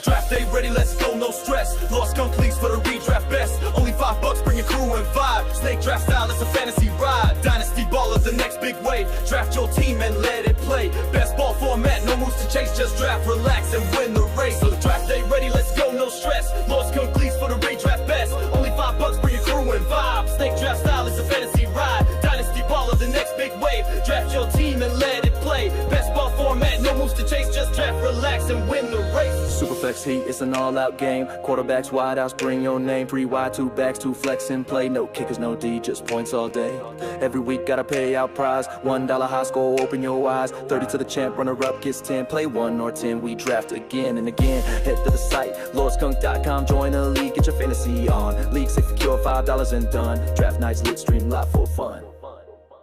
Draft day ready, let's go, no stress. Lost completes for the redraft best. Only $5, bring your crew and vibe. Snake draft style, it's a fantasy ride. Dynasty ball is the next big wave. Draft your team and let it play. Best ball format, no moves to chase, just draft, relax, and win the race. So draft day ready, let's go, no stress. Lost completes for the redraft best. Only $5, bring your crew and vibe. Snake draft style, it's a fantasy ride. Dynasty ball is the next big wave. Draft your team and let it play. Best ball format, no moves to chase, just draft, relax, and win the race. Superflex heat, it's an all-out game. Quarterbacks, wideouts, bring your name. 3 wide, 2 backs, 2 flex and play. No kickers, no D, just points all day. Every week got a payout prize. $1 high score, open your eyes. 30 to the champ, runner-up gets 10. Play 1 or 10, we draft again and again. Head to the site, lordskunk.com. Join a league, get your fantasy on. LeagueSafe secure, $5 and done. Draft nights lit, stream live for fun.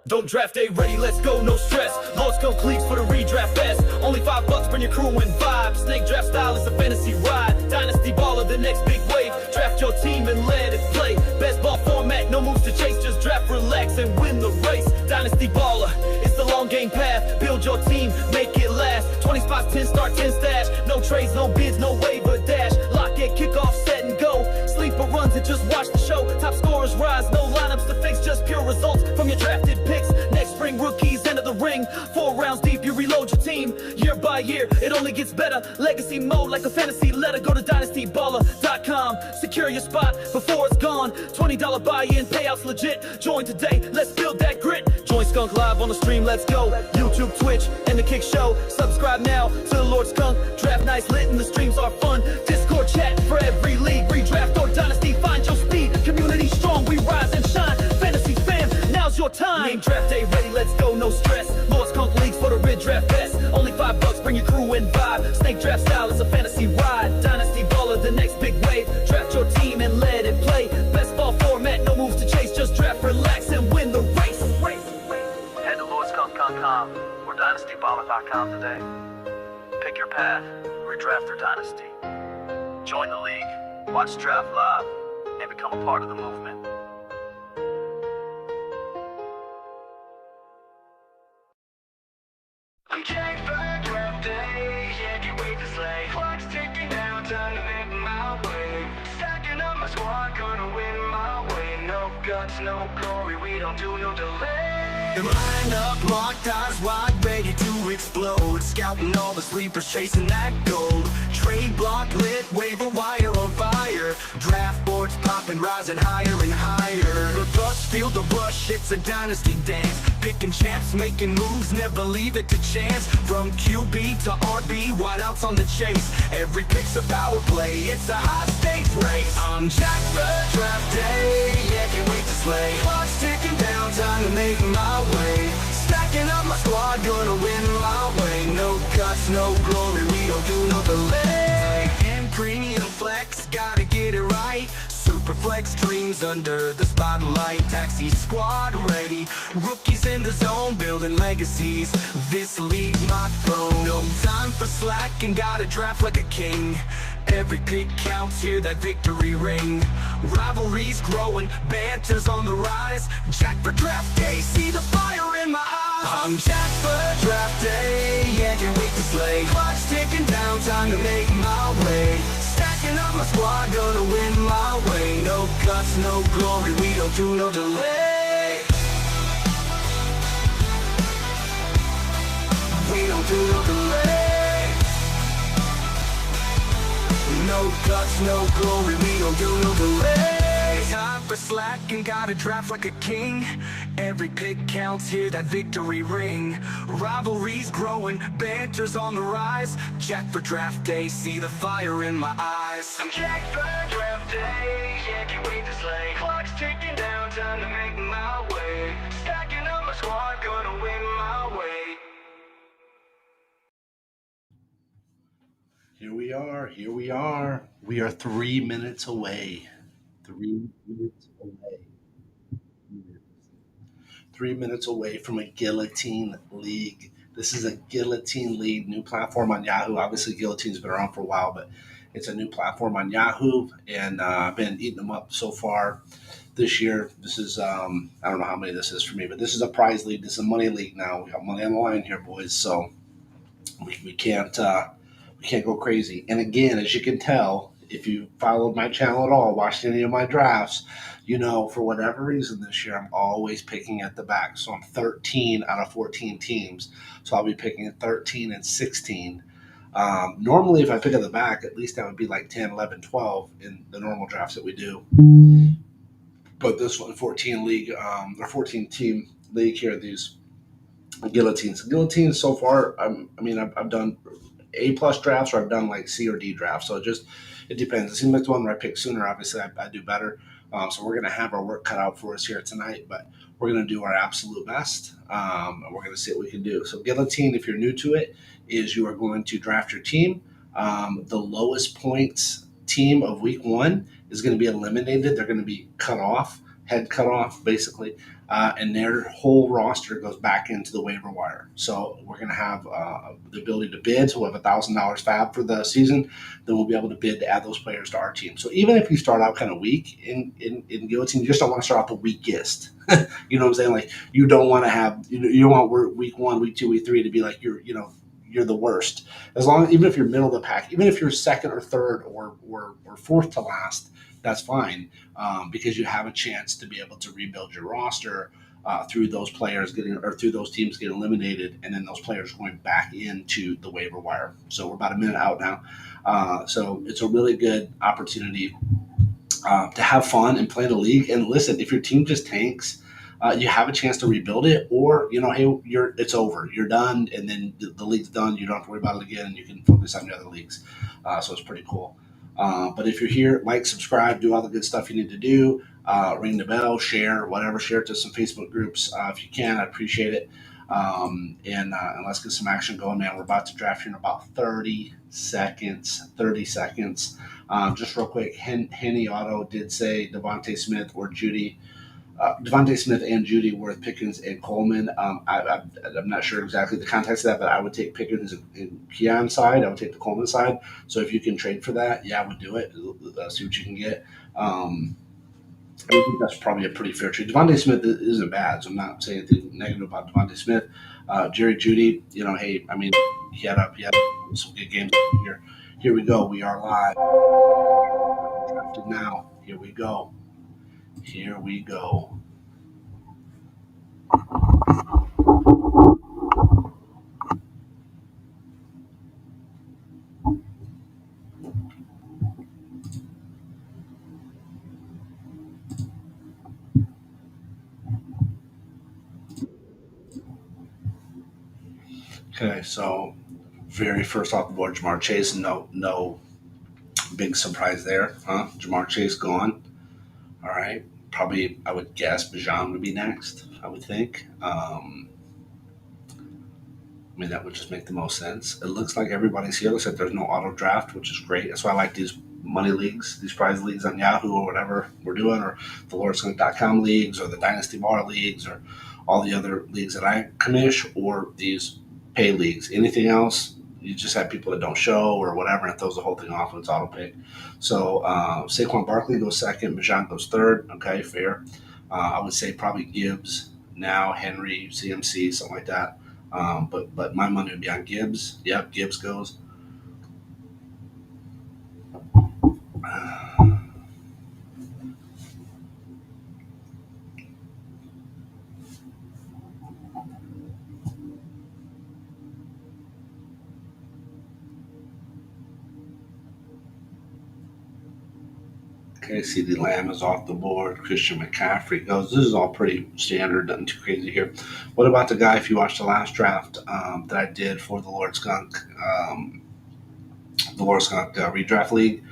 Don't draft day ready, let's go, no stress. Lords come cleats for the redraft best. Only $5, bring your crew and vibe. Snake draft style is a fantasy ride. Dynasty baller, the next big wave. Draft your team and let it play. Best ball format, no moves to chase, just draft, relax, and win the race. Dynasty baller, it's the long game path. Build your team, make it last. 20 spots, 10 start, 10 stash. No trades, no bids, no waiver dash. Lock it, kick off, set and go. Sleeper runs and just watch the show. Top scorers rise, no lineups to fix, just pure results from your drafted picks. Next spring, rookies enter the ring. 4 rounds deep, you reload your team. Year by year, it only gets better. Legacy mode like a fantasy letter. Go to dynastyballer.com. Secure your spot before it's gone. $20 buy-in, payouts legit. Join today, let's build that grit. Join Skunk Live on the stream, let's go. YouTube, Twitch, and the Kick Show. Subscribe now to the Lord Skunk. Draft nights lit and the streams are fun. Discord chat for every league. Redraft or Dynasty, find your speed. Community strong, we rise and shine. Fantasy fam, now's your time. Name draft day ready, let's go, no stress. Lord Skunk leagues for the redraft best. Only $5, bring your crew and vibe. Snake draft style is a fantasy ride. Dynasty baller, the next big wave. Draft your team and let it play. Best ball format, no moves to chase, just draft, relax, and win the race. Head to lordskunk.com or dynastyballer.com today. Pick your path, redraft or dynasty. Join the league, watch draft live, and become a part of the movement. I'm jacked for draft day, yeah, can't wait to slay. Clock's ticking down, time to make my way. Stacking up my squad, gonna win my way. No guts, no glory, we don't do no delay. Line up, locked eyes wide, ready to explode. Scouting all the sleepers, chasing that gold. Trade block lit, waiver wire on fire. Draft boards popping, rising higher and higher. The bus, feel the rush, it's a dynasty dance. Picking champs, making moves, never leave it to chance. From QB to RB, wideouts on the chase. Every pick's a power play, it's a high-stakes race. I'm jacked for draft day, yeah, can't wait to slay. Clock's ticking down, time to make my way. Stacking up my squad, gonna win my way. No guts, no glory, we don't do no delay. And premium flex, gotta get it right. Superflex dreams under the spotlight. Taxi squad ready, rookies in the zone, building legacies. This league my throne, no time for slack, and gotta draft like a king. Every pick counts, hear that victory ring. Rivalries growing, banter's on the rise. Jack for draft day, see the fire in my eyes. I'm Jack for draft day, yeah, can't wait to slay. Clock's ticking down, time to make my way. Stacking up my squad, gonna win my way. No guts, no glory, we don't do no delay. We don't do no delay. No guts, no glory, we don't do no delay. Time for slack and gotta draft like a king. Every pick counts, hear that victory ring. Rivalries growing, banter's on the rise. Jack for draft day, see the fire in my eyes. I'm Jack for draft day, yeah, can't wait to slay. Clock's ticking down, time to make my way. Stacking up my squad, gonna win my way. Here we are. Here we are. We are 3 minutes away. 3 minutes away. 3 minutes away from a Guillotine League. This is a Guillotine League, new platform on Yahoo. Obviously, Guillotine's been around for a while, but It's a new platform on Yahoo, and I've been eating them up so far this year. This is I don't know how many this is for me, but this is a prize league. This is a money league now. We got money on the line here, boys. So we can't go crazy. And again, as you can tell, if you followed my channel at all, watched any of my drafts, you know, for whatever reason this year, I'm always picking at the back. So I'm 13 out of 14 teams. So I'll be picking at 13 and 16. Normally, if I pick at the back, at least that would be like 10, 11, 12 in the normal drafts that we do. But this one, 14 league, or 14 team league here, these guillotines so far, I've done A plus drafts, or I've done like C or D drafts. So it depends. It seems like the one where I pick sooner, obviously I do better. So we're going to have our work cut out for us here tonight, but we're going to do our absolute best. And we're going to see what we can do. So guillotine, if you're new to it, is you are going to draft your team. The lowest points team of week one is going to be eliminated. They're going to be head cut off, basically. And their whole roster goes back into the waiver wire. So we're going to have the ability to bid. So we'll have $1,000 fab for the season. Then we'll be able to bid to add those players to our team. So even if you start out kind of weak in Guillotine, you just don't want to start out the weakest. You know what I'm saying? Like you don't want to have, you don't want week one, week two, week three to be like you're the worst. Even if you're middle of the pack, even if you're second or third or fourth to last, that's fine, because you have a chance to be able to rebuild your roster through those players through those teams getting eliminated, and then those players going back into the waiver wire. So we're about a minute out now. So it's a really good opportunity to have fun and play the league. And listen, if your team just tanks, you have a chance to rebuild it, or hey, it's over, you're done, and then the league's done. You don't have to worry about it again, and you can focus on the other leagues. So it's pretty cool. But if you're here, like, subscribe, do all the good stuff you need to do. Ring the bell, share, whatever. Share it to some Facebook groups if you can. I'd appreciate it. And let's get some action going, man. We're about to draft here in about 30 seconds. 30 seconds. Just real quick, Henny Auto did say Devontae Smith or Judy. Devontae Smith and Judy worth Pickens and Coleman. I'm not sure exactly the context of that, but I would take Pickens and Keon's side. I would take the Coleman side. So if you can trade for that, yeah, I would do it. See what you can get. I think that's probably a pretty fair trade. Devontae Smith isn't bad, so I'm not saying anything negative about Devontae Smith. Jerry Judy, hey, he had some good games here. Here we go. We are live. Drafted now. Here we go. Here we go. Okay, so very first off the board, Jamar Chase. No big surprise there, huh? Jamar Chase gone. All right. Probably, I would guess Bijan would be next, I would think. That would just make the most sense. It looks like everybody's here. It looks like there's no auto draft, which is great. That's why I like these money leagues, these prize leagues on Yahoo or whatever we're doing, or the LordSkunk.com leagues, or the Dynasty Bar leagues, or all the other leagues that I commish, or these pay leagues. Anything else, you just have people that don't show or whatever, and it throws the whole thing off when it's auto pick. So Saquon Barkley goes second, Bijan goes third. Okay, fair. I would say probably Gibbs now, Henry, CMC, something like that. But my money would be on Gibbs. Yep, Gibbs goes. Okay, CeeDee Lamb is off the board. Christian McCaffrey goes. This is all pretty standard, nothing too crazy here. What about the guy, if you watched the last draft that I did for the LordSkunk Redraft League?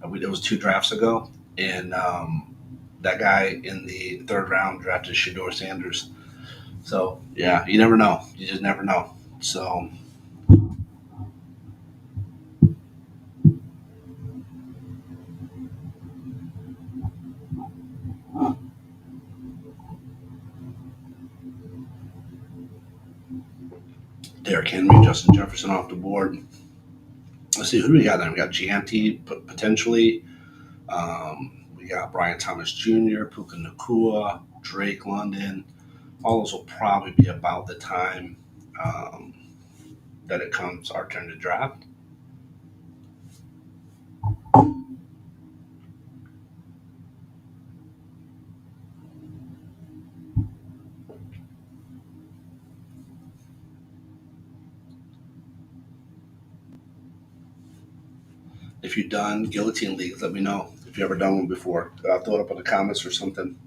It was 2 drafts ago, and that guy in the 3rd round drafted Shedeur Sanders. So, yeah, you never know. You just never know. So, Derrick Henry, Justin Jefferson off the board. This Let's see, who do we got there? We got Gianti potentially. We got Brian Thomas Jr., Puka Nakua, Drake London. All those will probably be about the time that it comes our turn to draft. If you've done Guillotine Leagues, let me know. If you've ever done one before, throw it up in the comments or something.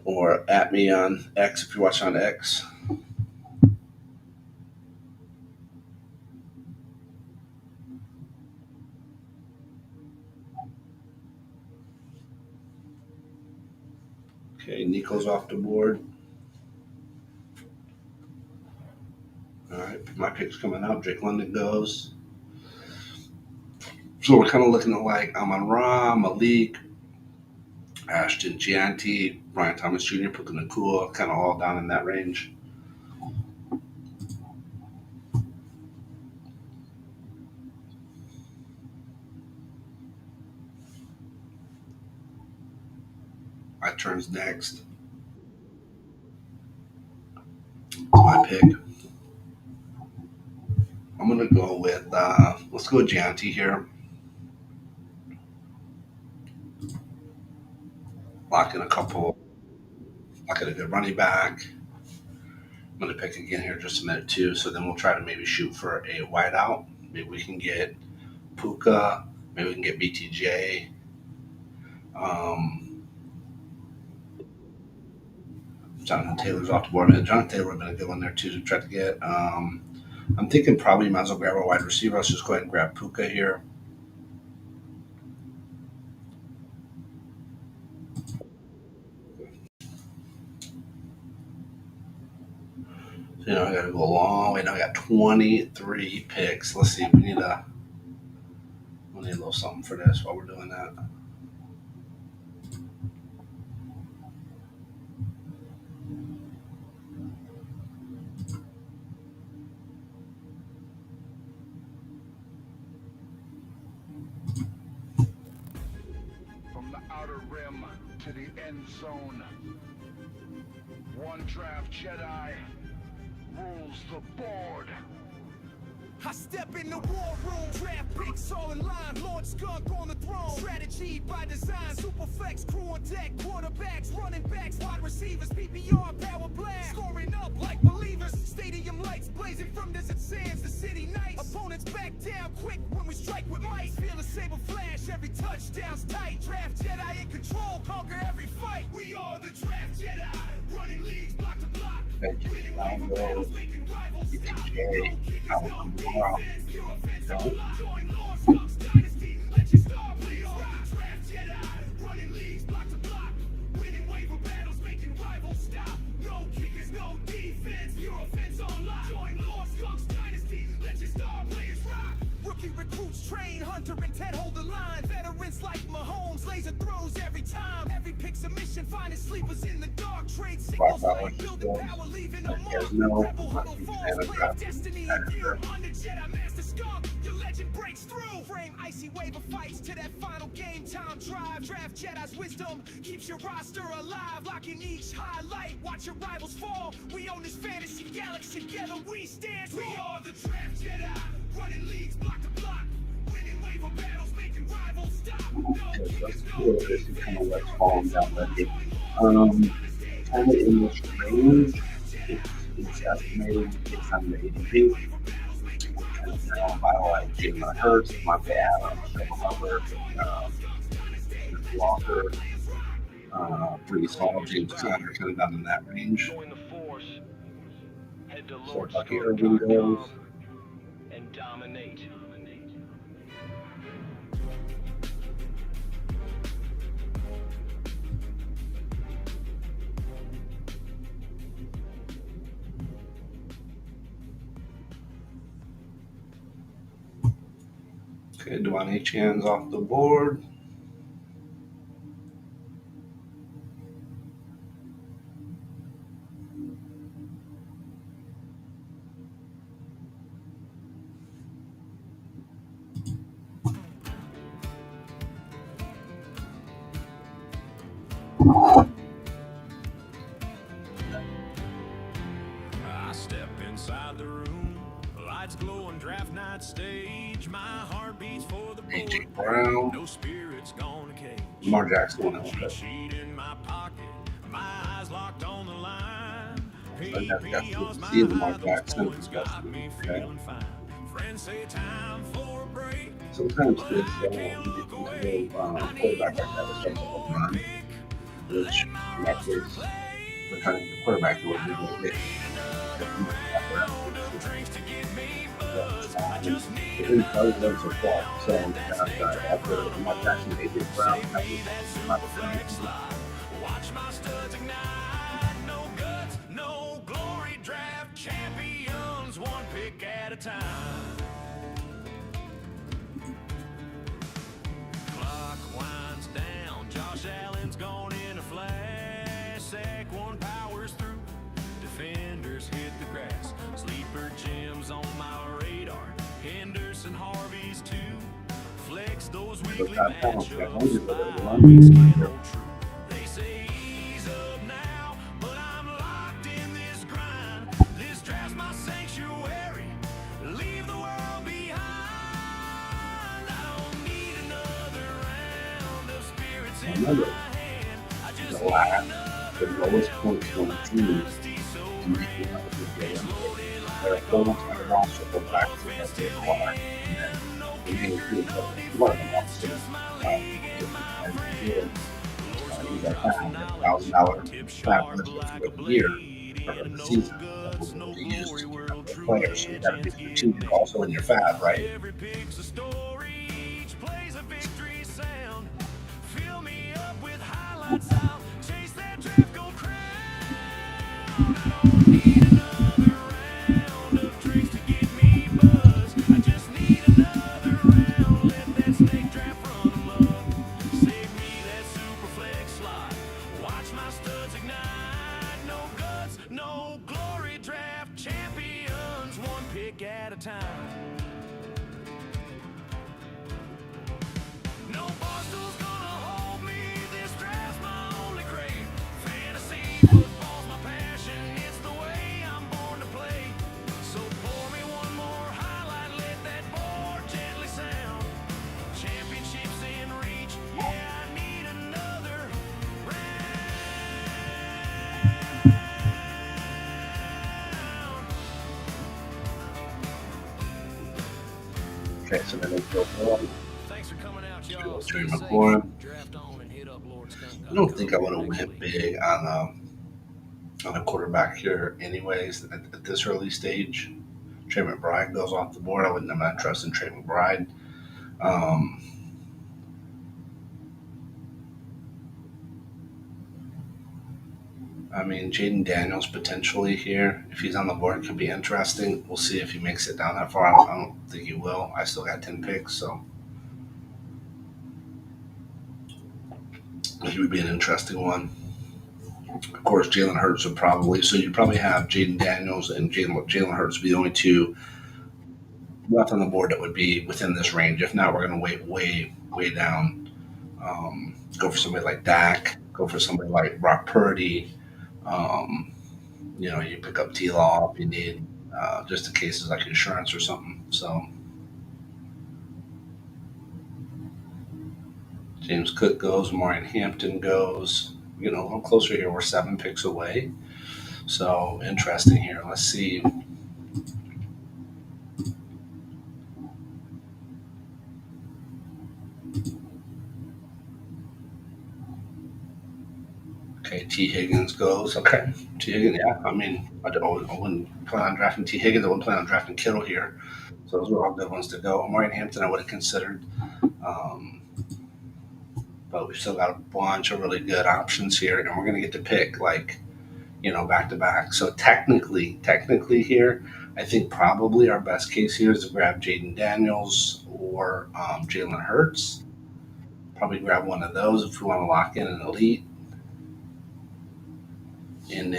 Or at me on X if you're watching on X. Okay, Nico's off the board. All right, my pick's coming up. Drake London goes. So we're kind of looking at like Amon Ra, Malik, Ashton Gianti, Brian Thomas Jr., Puka Nakua, kind of all down in that range. My turn's next. My pick. I'm going to go with, let's go with Gianti here. Lock in a good running back. I'm going to pick again here just a minute too. So then we'll try to maybe shoot for a wideout. Maybe we can get Puka. Maybe we can get BTJ. Jonathan Taylor's off the board. Jonathan Taylor would have been a good one there too to try to get. I'm thinking probably might as well grab a wide receiver. Let's just go ahead and grab Puka here. So, I got to go a long way. Now I got 23 picks. Let's see. We need a little something for this while we're doing that. From the outer rim to the end zone, one draft Jedi rules the board. I step in the war room, draft picks all in line, Lord Skunk on the throne, strategy by design, Superflex, crew on deck, quarterbacks, running backs, wide receivers, PPR, power blast, scoring up like believers, stadium lights blazing from desert sands to city nights, opponents back down quick when we strike with might, feel a saber flash, every touchdown's tight, draft Jedi in control, conquer every fight, we are the draft Jedi, running leagues block to block, winning waiver battles, making rivals stop, join Lord Skunk's Dynasty, let your star blaze rise, draft Jedi, running leagues block to block, winning waiver battles, making rivals stop, no kickers, no defense, pure offense on lock, join Lord Skunk's Dynasty, let your star players rock, rookie recruits train, Hunter and Ted hold the line, veterans like Mahomes, laser throws every time, every pick's a mission, finding sleepers in the dark, trade signals like building power, leaving a mark, rebel huddle falls, play destiny in gear, under Jedi Master Skunk, your legend breaks through, frame icy waiver fights to that final game time drive, draft Jedi's wisdom, keeps your roster alive, locking each highlight, watch your rivals fall, we own this fantasy galaxy, together we stand tall. We are the draft Jedi, running leagues block to block, winning waiver battles, making rivals stop, no kickers, no defense, Kind of like falling down that deep. Kind of in this range, it's estimated 680 feet. Down by like Jalen Hurts, Monte Adams, Trevor Hubbard, Walker, pretty small. James Conner kind of down in that range. Join the force. Head to So Bucky Irving goes. and dominate. Okay, Dwayne Etienne's off the board. I step inside the room, lights glow on draft night stage. My heart beats for the A.J. board. Brown, No spirit's gone to cage. Lamar Jackson went Cheat over. sheet in my pocket, my eyes locked on the line. I never got to PPR's my see Lamar high, those Jackson. points got me feeling fine. Friends say time for a break. Sometimes this quarterback like that is such a home run, which in that case, we're trying to get a quarterback who would be able to hit. It didn't probably was their fault. So after Lamar Jackson, A.J. Brown, that was not the same. Watch my studs ignite. No guts, no glory. Draft champions, one pick at a time. Clock winds down. Josh Allen's gone in a flash. Sack one powers through. Defenders hit the grass. Sleeper gems on my radar. Henderson, Harvey's too. Flex those weekly matchups. 5 weeks can hold true. They say ease up now, but I'm locked in this grind. This draft's my sanctuary. Leave the world behind. I don't need another round of spirits in my hand. I just The last, the lowest points on the team. There are 4 months on the roster for back to that they acquire. And then we need to one of them wants to he's a $1,000 fat list for the year for the season that will be used to get the players. So you got to be strategic also in your fab, right? every pic's a story, each plays a victory sound. Fill me up with highlights, I'll chase that draft, go crown. I don't need another round of drinks to get me buzzed. I just need another round, let that snake draft run amok. Save me that Superflex slot, watch my studs ignite. No guts, no glory, draft champions, one pick at a time. No barstool's gonna hold me, this draft's my only grave. Fantasy football's my passion, it's the way I'm born to play. So pour me one more highlight, let that board gently sound. Championships in reach, yeah, I need another round. Okay, so then they go forward. Thanks for coming out, y'all. Stay Stay safe. safe. McLaurin. Draft on and hit up Lord Skunk. I don't think I want to win big on a quarterback here, anyways. At this early stage, Trey McBride goes off the board. I'm not trusting Trey McBride. I mean, Jaden Daniels potentially here, if he's on the board, could be interesting. We'll see if he makes it down that far. I don't think he will. I still got 10 picks, so he would be an interesting one. Of course, Jalen Hurts would probably. So you probably have Jaden Daniels and Jalen Hurts be the only two left on the board that would be within this range. If not, we're going to wait way down. Go for somebody like Dak. Go for somebody like Brock Purdy. You pick up T-Law if you need, just in cases like insurance or something. So James Cook goes, Marion Hampton goes. A little closer here. We're 7 picks away. So interesting here. Let's see. Okay, T. Higgins goes. Okay, T. Higgins, yeah. I mean, I wouldn't plan on drafting T. Higgins. I wouldn't plan on drafting Kittle here. So those were all good ones to go. Marion Hampton, I would have considered. But we've still got a bunch of really good options here, and we're going to get to pick back to back. So technically here, I think probably our best case here is to grab Jaden Daniels or Jalen Hurts. Probably grab one of those if we want to lock in an elite. And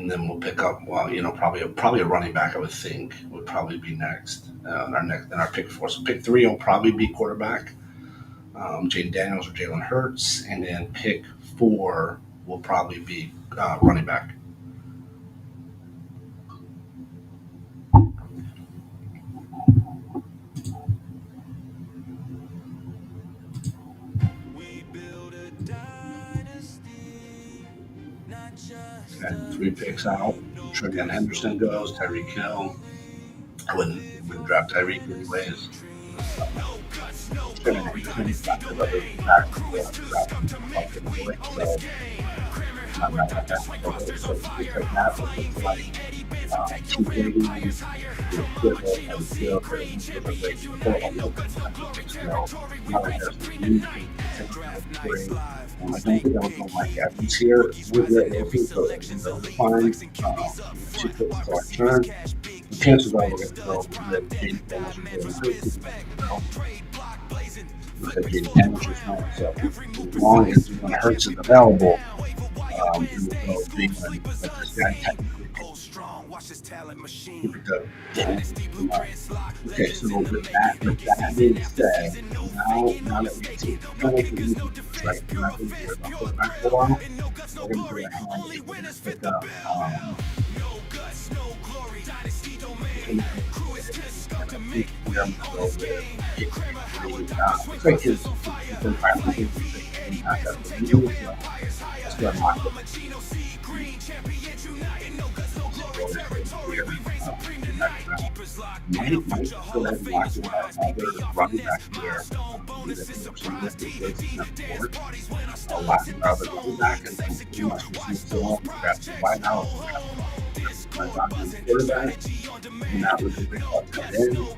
then we'll pick up, probably a running back, I would think, would probably be next. In our pick 4. So pick 3 will probably be quarterback. Jaden Daniels or Jalen Hurts, and then pick 4 will probably be running back. We build a dynasty, not just Okay, 3 picks out. Trevion Henderson goes, Tyreek Hill. I wouldn't draft Tyreek anyways. Trevion Henderson got the other back from the draft, so not that bad. So it's like that, but it's like 280, good and still I don't think I would go Mike Evans here. We're looking for fine. She put the clock turn. The chances are we're going to go with Jaden Daniels or Jalen Hurts. Because Jaden Daniels is not. So as long as Jalen Hurts is available, we will go big money. But this guy technically keep it up. Okay, so with that being said, now that we've seen right, we're not going to hear about quarterback for a while. We're going to go ahead and pick up looks like his might go ahead and watch other running back here. A lot of other running back and then pretty much grab some wide out. Quarterback, and that was a big up cut in. So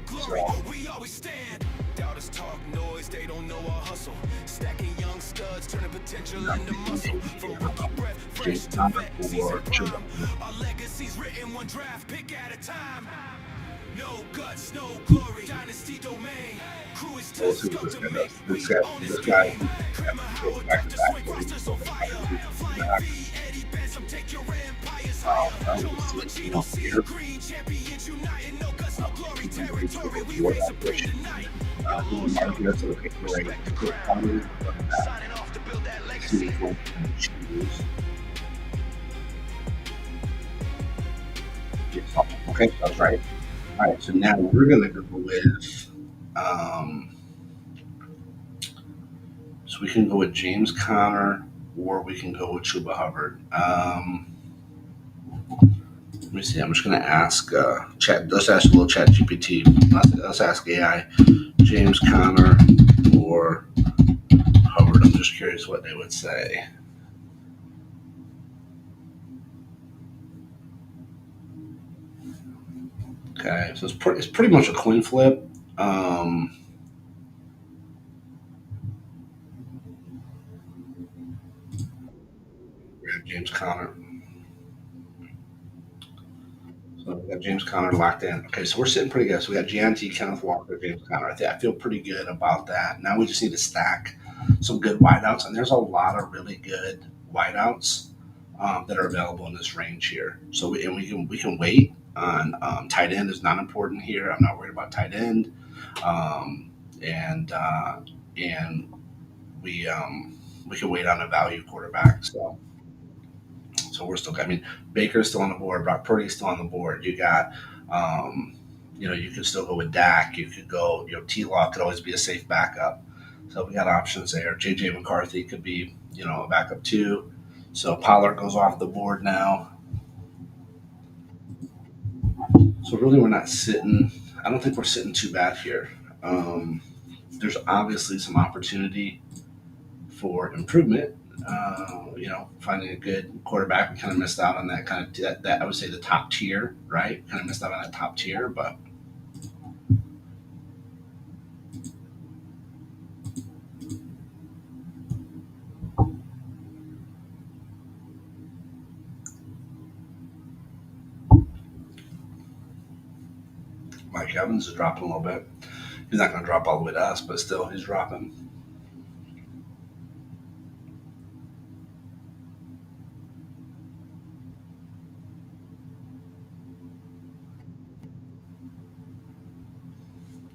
doubters talk noise, they don't know our hustle. Stacking young studs, turning potential into muscle. From rookie breath, fresh to vet, season prime. Our legacy's written one draft pick at a time. No guts, no glory, dynasty domain. Crew is we'll see what this guy back to back. Okay, that's right. All right, so now we're gonna go with so we can go with James Conner or we can go with Chuba Hubbard. Let me see. I'm just gonna ask chat. Let's ask a little Chat GPT. Let's ask AI. James Conner or Hubbard. I'm just curious what they would say. Okay, so it's pretty much a coin flip. We have James Conner. So we got James Conner locked in. Okay, so we're sitting pretty good. So we got GNT, Kenneth Walker, James Conner. I feel pretty good about that. Now we just need to stack some good wideouts, and there's a lot of really good wideouts that are available in this range here. So we can wait on tight end is not important here. I'm not worried about tight end, and we can wait on a value quarterback. So we're still. I mean, Baker's still on the board. Brock Purdy's still on the board. You got, you could still go with Dak. You could go. T-Law could always be a safe backup. So we got options there. J.J. McCarthy could be, a backup too. So Pollard goes off the board now. So really, we're not sitting. I don't think we're sitting too bad here. There's obviously some opportunity for improvement. Finding a good quarterback. We kind of missed out on that kind of that I would say the top tier, right? Kind of missed out on that top tier, but Mike Evans is dropping a little bit. He's not going to drop all the way to us, but still, he's dropping.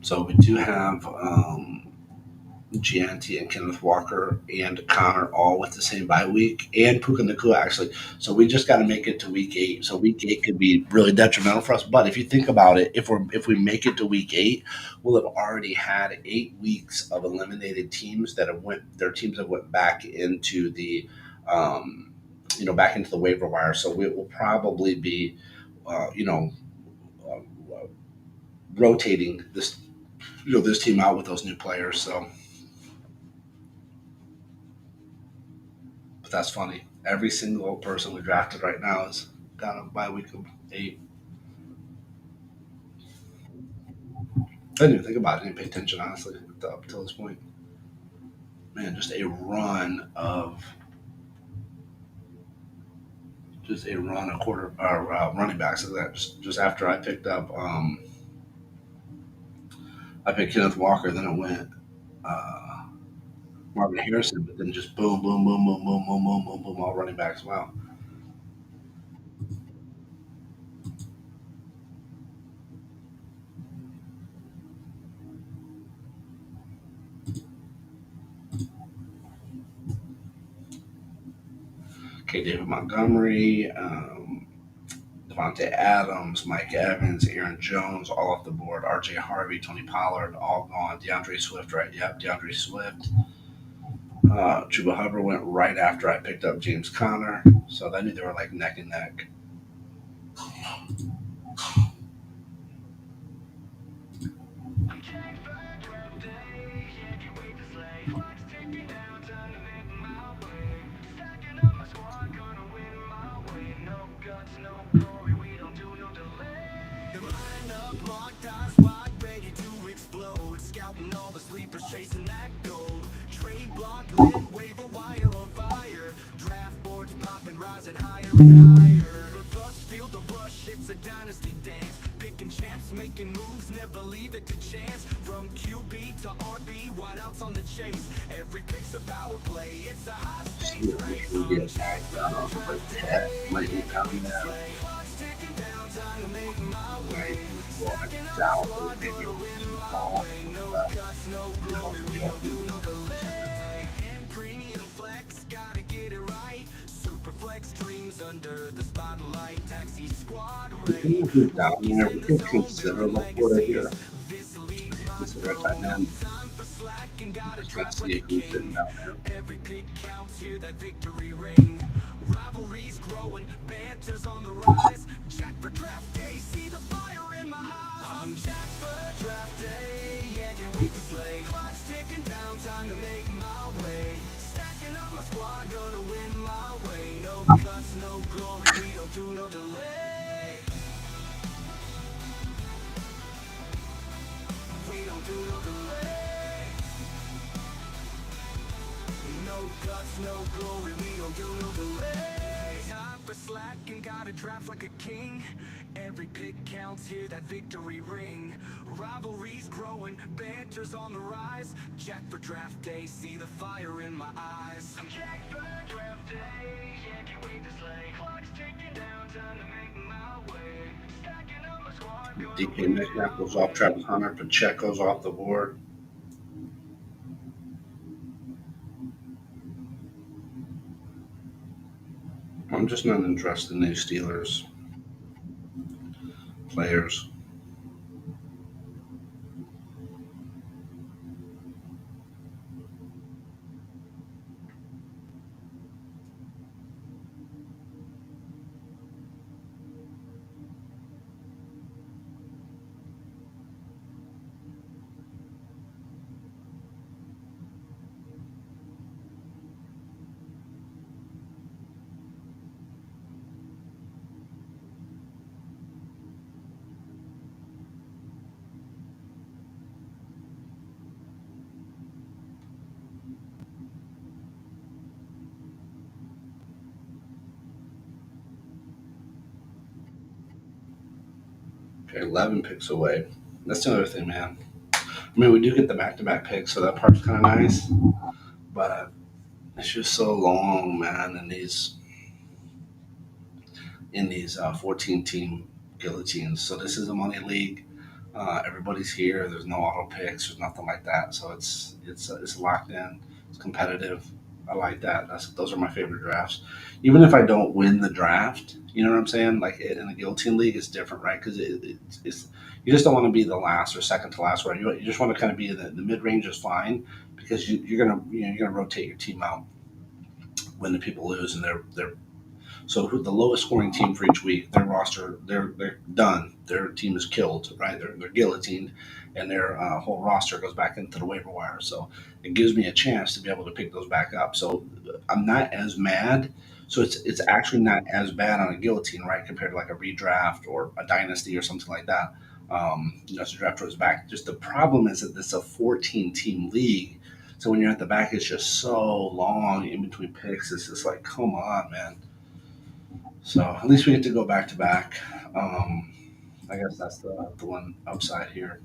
So we do have, Gianti and Kenneth Walker and Connor all with the same bye week, and Puka Nakua actually. So we just got to make it to week 8. So week 8 could be really detrimental for us. But if you think about it, if we make it to week 8, we'll have already had 8 weeks of eliminated teams that have went their teams have went back into the back into the waiver wire. So it will probably be uh, rotating this team out with those new players. So, but that's funny. Every single person we drafted right now is got a bye week of 8. I didn't even think about it. I didn't pay attention honestly up till this point. Man, just a run of quarter running backs of that. Just after I picked up, I picked Kenneth Walker. Then it went uh, Marvin Harrison, but then just boom, boom, boom, boom, boom, boom, boom, boom, boom, all running backs. Wow. Okay, David Montgomery, Devontae Adams, Mike Evans, Aaron Jones, all off the board. R.J. Harvey, Tony Pollard, all gone. DeAndre Swift, right? Yep, DeAndre Swift. Chuba Hubbard went right after I picked up James Conner, so I knew they were like neck and neck. Chasing that gold, trade block, lit, waiver wire on fire, draft boards popping, rising higher and higher. Bus, feel the rush, it's a dynasty dance. Picking champs, making moves, never leave it to chance. From QB to RB, wideouts on the chase. Every pick's a power play, it's a high stakes race. Might be coming out. Clock's ticking down, time to make my way. No glory, we don't do no delay. And premium flex, gotta get it right. Superflex dreams under the spotlight. Taxi squad ready. Down there, we could consider the quarter here. Consider a tight end. Time for slack and gotta Let's drop see like a who's sitting king. down there. Every pick counts, hear that victory ring. Rivalries growing, banter's on the rise. Jack for draft day, see the fire in my eyes. I'm Jack for draft day, and here we can play. Clock's ticking down, time to make my way. Stacking up my squad, gonna win my way. No guts, no glory, we don't do no delay. We don't do no delay. No guts, no glory, we don't do no delay. Time for slack and gotta draft like a king. Every pick counts, hear that victory ring. Rivalries growing, banter's on the rise. Jack for draft day, see the fire in my eyes. I'm Jack for draft day, yeah, can't wait to slay. Clock's ticking down, time to make my way. Stacking up my squad, gonna DK Metcalf goes off, Travis Hunter, Pacheco's off the board. I'm just not interested in these Steelers players. Okay, 11 picks away. That's the other thing, man. I mean, we do get the back-to-back picks, so that part's kind of nice. But it's just so long, man, in these 14-team guillotines. So this is a money league. Everybody's here. There's no auto picks. There's nothing like that. So it's locked in. It's competitive. I like that. Those are my favorite drafts. Even if I don't win the draft, you know what I'm saying? Like in the Guillotine League, it's different, right? Because it's you just don't want to be the last or second to last, right? You just want to kind of be in the mid range is fine because you're gonna rotate your team out when the people lose and they're so who the lowest scoring team for each week, their roster, they're done. Their team is killed, right? They're guillotined, and their whole roster goes back into the waiver wire. So it gives me a chance to be able to pick those back up. So I'm not as mad. So it's actually not as bad on a guillotine, right, compared to like a redraft or a dynasty or something like that. As the draft goes back, just the problem is that it's a 14 team league. So when you're at the back, it's just so long in between picks. It's just like, come on, man. So at least we get to go back to back. I guess that's the one upside here.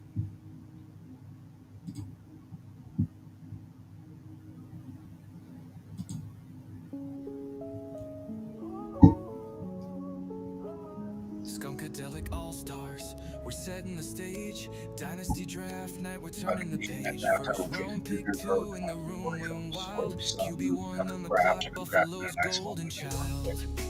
Skunkadelic All-Stars. We're setting the stage. Dynasty draft night, we're But turning the page. that type First of round change pick 2 in the room went Williams, wild. QB1 kind on of the grabbed. clock, I grabbed Buffalo's a nice one golden when they were child. picked.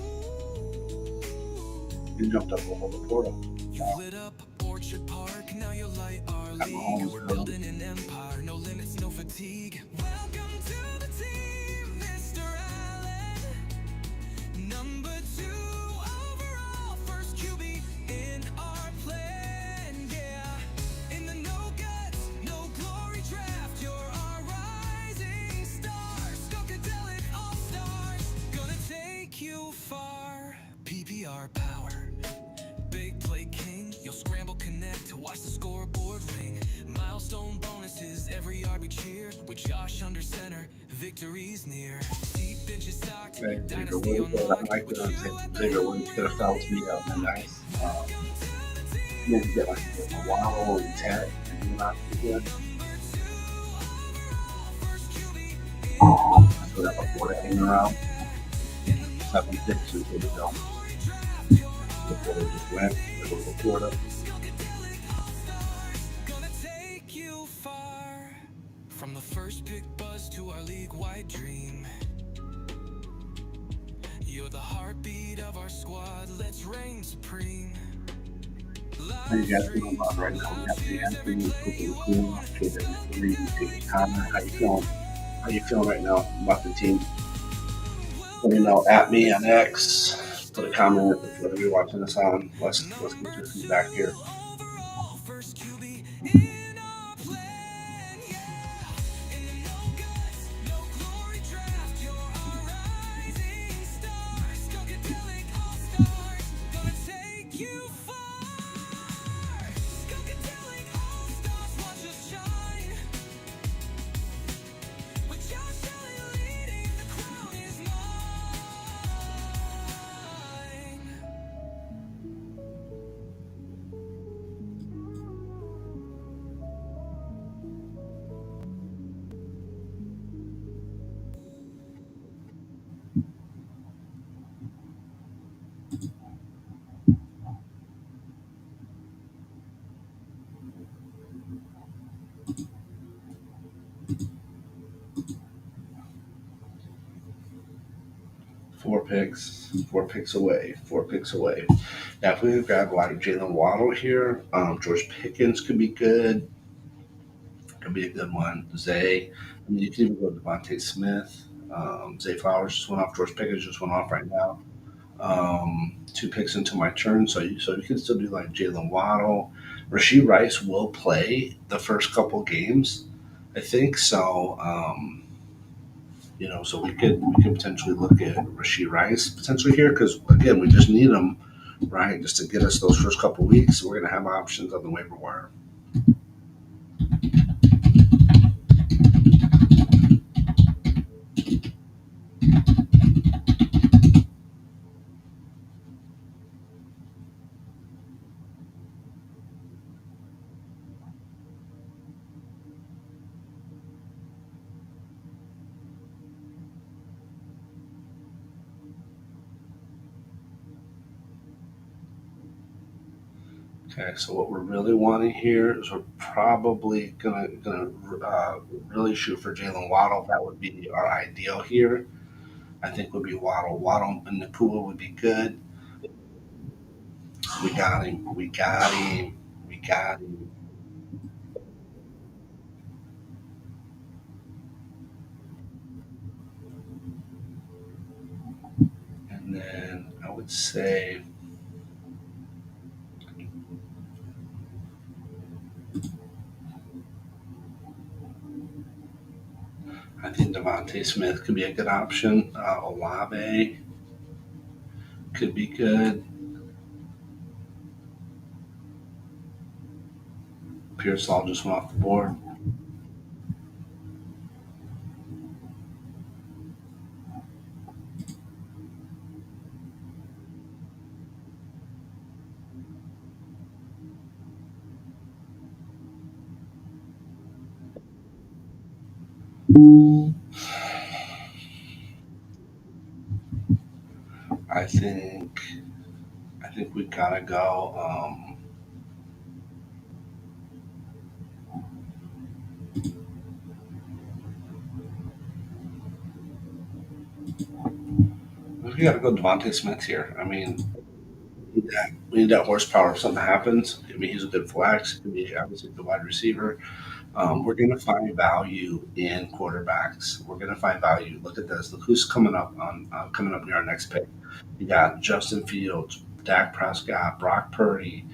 He jumped up over the Florida. You lit up Orchard Park, now you light our Got league. Mahomes We're with him. building an empire, no limits, no fatigue. Welcome to the team, Mr. Allen. Number 2 overall, first QB in our plan, yeah. In the no guts, no glory draft, you're our rising star. Skunkadelic All-Stars, gonna take you far. PPR power. Big play king, you'll scramble connect, watch the scoreboard ring. Milestone bonuses, every yard we cheer. With Josh under center, victory's near. Deep benches stocked, Xavier Dynasty Williams, I unlocked. like With the you at the Xavier Williams could have fell to me up and nice. Maybe get like a Waddle and Ted and not good. So that before they hang around. 7 picks is good to go. Before they just went, they go to Florida. Gonna take you far. From the first pick buzz to our league-wide dream. You're the heartbeat of our squad, let's reign supreme. How you guys feeling about right now? We have the Anthony, Cooper Cool, Kaden Reed, Kaden Connor. How you feeling? How you feeling right now about the team? Let me know at me on X. Put a comment if whatever you're watching this on. Let's get your feedback here. Overall, first QB in our plan, yeah. In the no guts, no glory draft, you're our rising star. Skunkadelic All-Stars, gonna take you far. Skunkadelic All-Stars, watch us shine. With Josh Allen leading, the crown is mine. Four picks away, 4 picks away. Now, if we grab like Jalen Waddle here, George Pickens could be good. Could be a good one. Zay. I mean, you could even go Devontae Smith. Zay Flowers just went off. George Pickens just went off right now. 2 picks into my turn, so you can still do like Jalen Waddle. Rashee Rice will play the first couple games, I think. So so we could potentially look at Rashee Rice potentially here because again we just need him, right, just to get us those first couple weeks. We're gonna have options on the waiver wire. Okay, so what we're really wanting here is we're probably gonna really shoot for Jalen Waddle. That would be our ideal here. I think would be Waddle. Waddle and Nakua would be good. We got him. We got him. We got him. And then I would say I think Devontae Smith could be a good option. Olave could be good. Pearsall just went off the board. I think we gotta go. We gotta go Devontae Smith here. I mean, we need that horsepower if something happens. I mean, he's a good flex. He can be obviously a good wide receiver. We're going to find value in quarterbacks. We're going to find value. Look at this. Look who's coming up near our next pick. You got Justin Fields, Dak Prescott, Brock Purdy.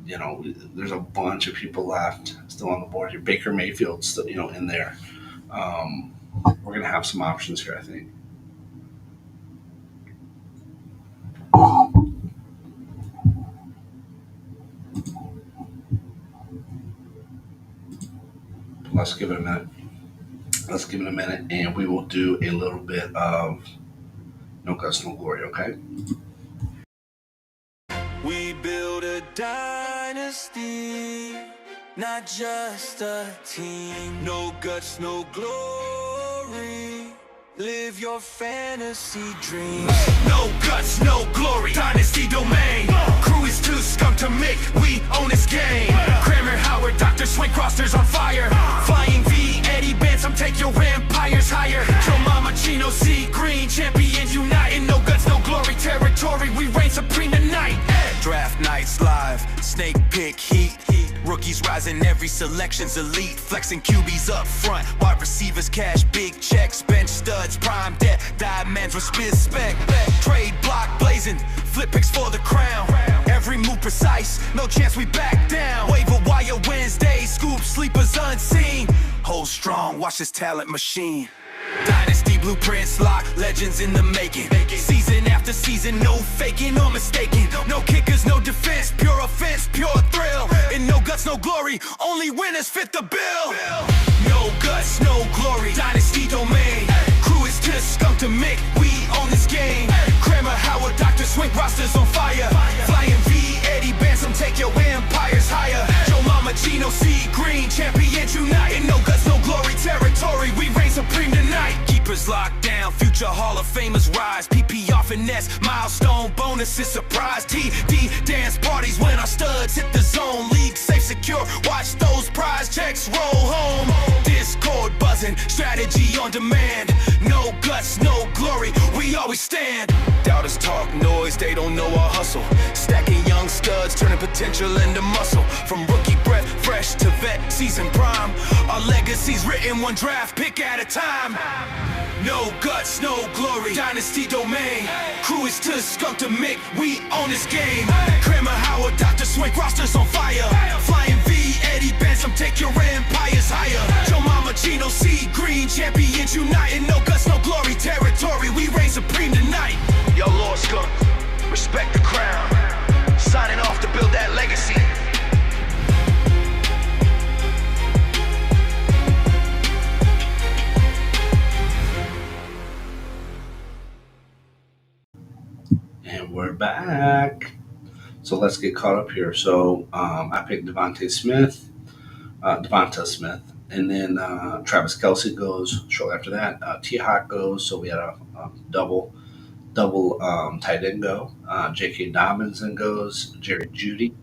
There's a bunch of people left still on the board here. Baker Mayfield still, in there. We're going to have some options here, I think. Let's give it a minute. Let's give it a minute, and we will do a little bit of No Guts, No Glory, okay? We build a dynasty, not just a team. No guts, no glory. Live your fantasy dreams. No guts, no glory. Dynasty domain. Crew is too skunk to make. We own this game. Kramer, Howard, Dr. Swank rosters on fire. Flying V, Eddie Bantam, take your empires higher. Joe Mama, Chino, C, Green, champions uniting. No guts, no glory territory. We reign supreme tonight. Draft nights live. Snake pick heat. Rookies rising, every selection's elite. Flexing QBs up front, wide receivers cash, big checks, bench studs, prime debt, diamonds with spec. Trade block blazing, flip picks for the crown. Every move precise, no chance we back down. Waiver wire Wednesday, scoop sleepers unseen. Hold strong, watch this talent machine. Dynasty blueprints lock, legends in the making. Season after season, no faking or mistaking. No kickers, no defense, pure offense, pure thrill. And no guts, no glory, only winners fit the bill. No guts, no glory, dynasty domain. Crew is too skunk to make, we own this game. Kramer, Howard, Dr. Swink rosters on fire. Flying V, Eddie Bantam, take your empires higher. Joe Mama, Chino, C, Green, champions unite. No guts, no glory territory, we reign supreme tonight. Keepers locked down, future Hall of Famers rise. PPR finesse, milestone bonuses, surprise. TD dance parties when our studs hit the zone. League safe, secure, watch those prize checks roll home. Discord buzzing, strategy on demand. No guts, no glory, we always stand. Doubters talk noise, they don't know our hustle. Stacking young studs, turning potential into muscle. From rookie breath, fresh to vet, season prime. Our legacy's written one draft pick at a time. No guts, no glory, dynasty domain. Crew is too skunk to make, we own this game. Kramer, Howard, Dr. Swank rosters on fire. Flying V, Eddie Bantam, take your empires higher. Joe Mama, Chino, C, Green, champions uniting. No guts, no glory territory, we reign supreme tonight. Yo, Lord Skunk, respect the crown. Signing off to build that legacy. And we're back. So let's get caught up here. So I picked Devonta Smith, and then Travis Kelce goes shortly after that. T-Hawk goes, so we had a double double tight end go. J.K. Dobbins then goes. Jerry Judy,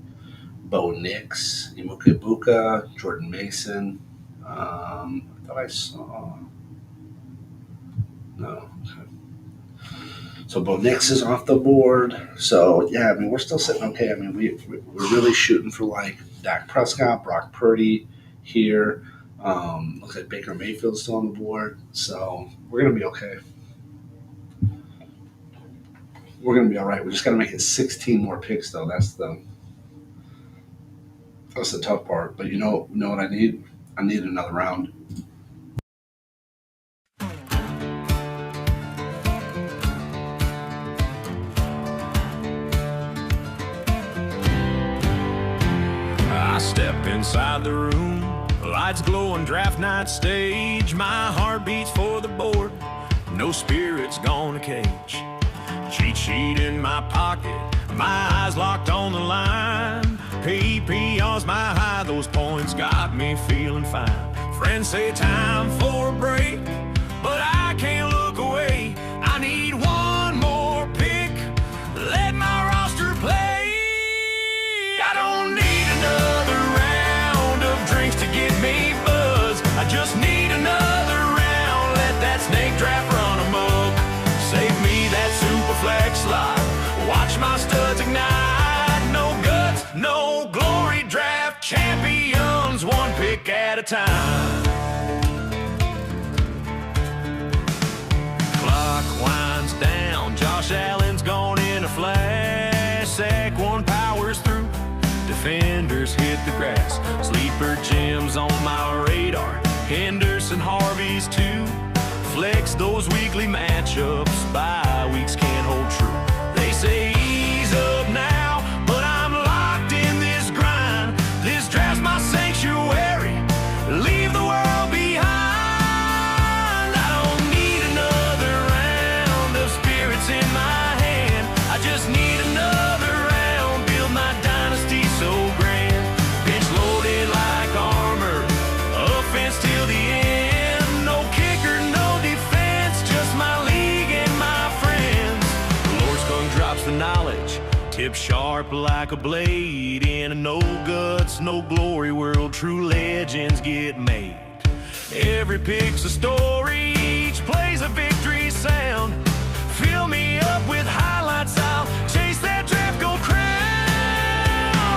Bo Nix, Imuka Ibuka, Jordan Mason. I thought I saw. No. So Bo Nix is off the board. So yeah, I mean we're still sitting okay. I mean we're really shooting for like Dak Prescott, Brock Purdy here. Looks like Baker Mayfield's still on the board. So we're gonna be okay. We're gonna be all right. We just gotta make it 16 more picks though. That's the tough part. But you know what I need? I need another round. I step inside the room, lights glowing, draft night stage. My heart beats for the board, no spirit's gonna cage. Cheat sheet in my pocket, my eyes locked on the line. PPR's my high, those points got me feeling fine. Friends say time for a break, but I can't look away. I need one more pick, let my roster play. I don't need another round of drinks to get me buzzed. I just need another round, let that snake draft run amok. Save me that Superflex slot, watch my studs ignite. No guts, no glory, draft champions, one pick at a time. Clock winds down, Josh Allen's gone in a flash. Sack one powers through, defenders hit the grass. Sleeper gems on my radar, Henderson, Harvey's too. Flex those weekly matchups, bye weeks can't hold true. They say ease up now, but I'm locked in this grind. This draft's my sanctuary, leave the world behind. I don't need another round of spirits in my hand. I just need another round, build my dynasty so grand. Bench loaded like armor, offense till the end. No kicker, no defense, just my league and my friends. Lord Skunk drops the knowledge, tip sharp like a blade. In a no guts, no glory world, true legends get made. Every pick's a story, each play's a victory sound. Fill me up with highlights, I'll chase that draft gold crown.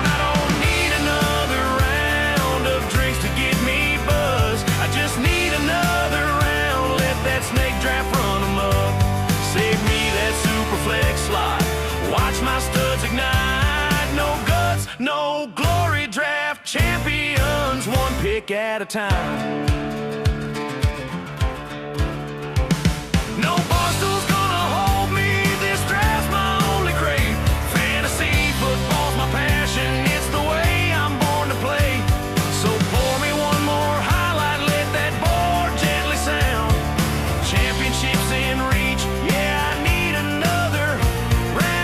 I don't need another round of drinks to get me buzzed. I just need another round, let that snake draft run amok. Save me that Superflex slot, watch my studs ignite. No guts, no glory, draft champions, one pick at a time. No barstool's gonna hold me, this draft's my only grave. Fantasy football's my passion, it's the way I'm born to play. So pour me one more highlight, let that board gently sound. Championships in reach, yeah, I need another round.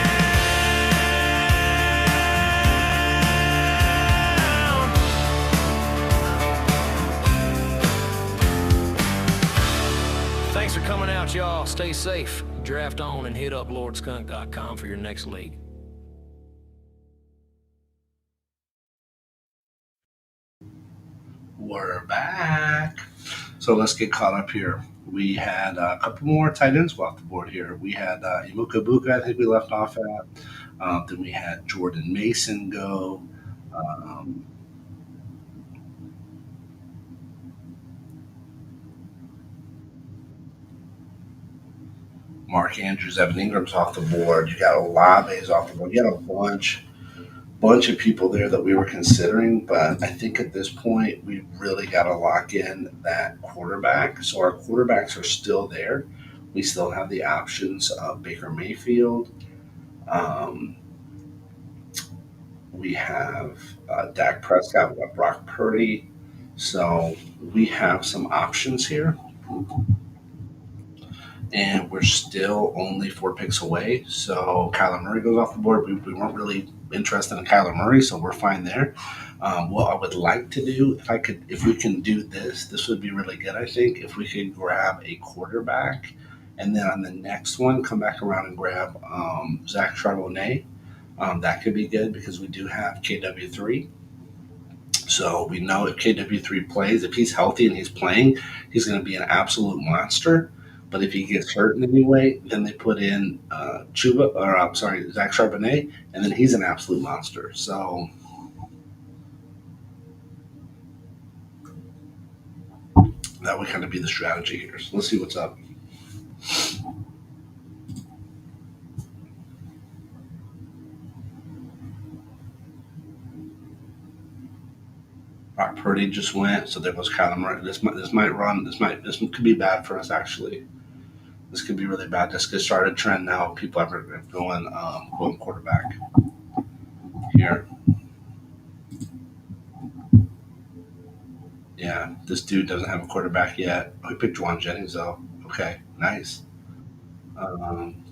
Thanks for coming out, y'all. Stay safe. Draft on and hit up lordskunk.com for your next league. We're back. So let's get caught up here. We had a couple more tight ends go off the board here. We had Imuka Ibuka, I think we left off at. Then we had Jordan Mason go. Um, Mark Andrews, Evan Ingram's off the board. You got Olave's off the board. You got a bunch of people there that we were considering, but I think at this point we really got to lock in that quarterback. So our quarterbacks are still there. We still have the options of Baker Mayfield. We have Dak Prescott. We got Brock Purdy. So we have some options here. And we're still only 4 picks away. So Kyler Murray goes off the board. We weren't really interested in Kyler Murray, so we're fine there. What I would like to do, if we can do this would be really good. I think if we could grab a quarterback And then on the next one, come back around and grab Zach Charbonnet. That could be good because we do have KW3. So we know if KW3 plays, if he's healthy and he's playing, he's going to be an absolute monster. But if he gets hurt in any way, then they put in Zach Charbonnet, and then he's an absolute monster. So that would kind of be the strategy here. So let's see what's up. All right, Purdy just went, so there goes Kyler Murray. This could be bad for us actually. This could be really bad. This could start a trend now. People are going quarterback here. Yeah, this dude doesn't have a quarterback yet. Oh, he picked Juwan Jennings though. Okay, nice.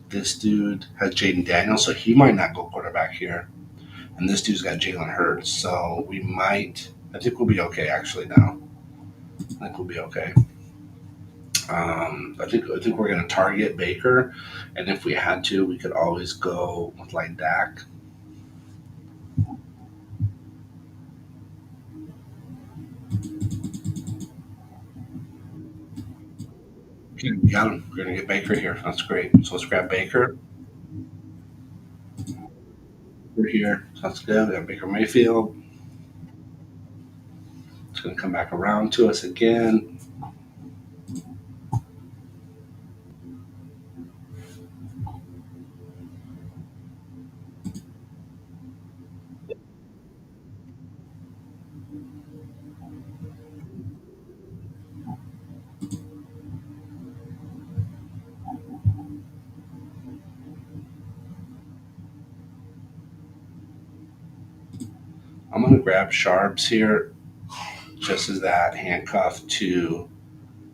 This dude has Jaden Daniels, so he might not go quarterback here. And this dude's got Jalen Hurts, so I think we'll be okay actually now. I think we'll be okay. I think we're going to target Baker, and if we had to, we could always go with like Dak. Okay, we got him. We're going to get Baker here. That's great. So let's grab Baker. We're here. That's good. We got Baker Mayfield. It's going to come back around to us again. I'm going to grab Sharps here, just as that handcuff to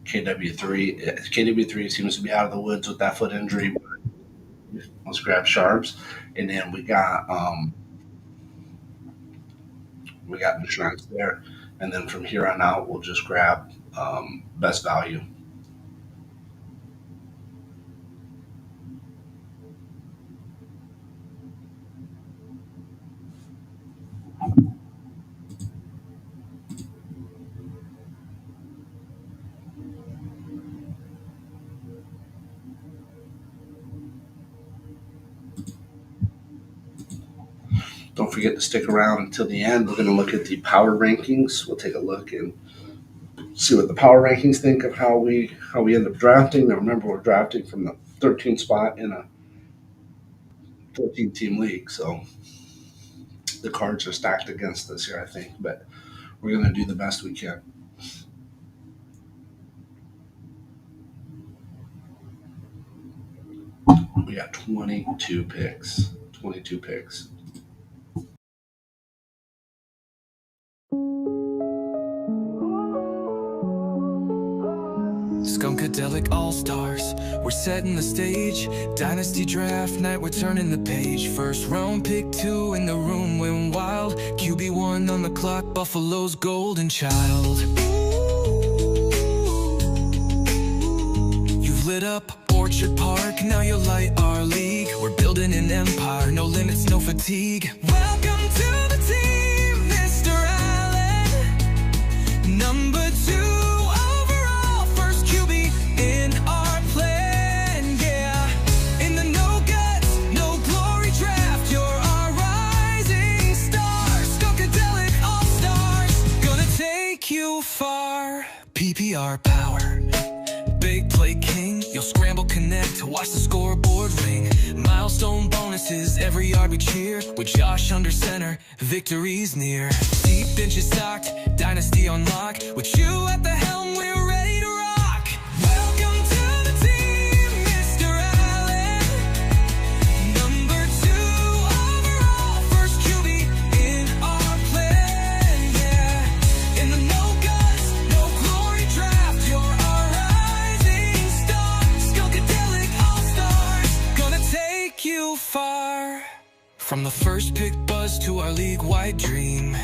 KW3. KW3 seems to be out of the woods with that foot injury. Let's grab Sharps, and then we got insurance there, and then from here on out, we'll just grab best value. Don't forget to stick around until the end. We're going to look at the power rankings. We'll take a look and see what the power rankings think of how we end up drafting. Now remember, we're drafting from the 13th spot in a 14-team league, so the cards are stacked against us here, I think. But we're going to do the best we can. We got 22 picks. 22 picks. Skunkadelic All-Stars, we're setting the stage. Dynasty draft night, we're turning the page. First round pick 2 in the room went wild. QB1 on the clock, Buffalo's golden child. You've lit up Orchard Park, now you light our league. We're building an empire, no limits, no fatigue. Welcome to the team, Mr. Allen. Number 2 PPR power, big play king. You'll scramble, connect, watch the scoreboard ring. Milestone bonuses, every yard we cheer. With Josh under center, victory's near. Deep benches stocked, dynasty on lock. With you at the helm, we're ready to rock. Welcome to the team, Mr. Allen. Number 2 overall, first QB in our plan, yeah. In the no guts, no glory draft, you're our rising star. Skunkadelic All-Stars, gonna take you far. From the first pick buzz to our league-wide dream,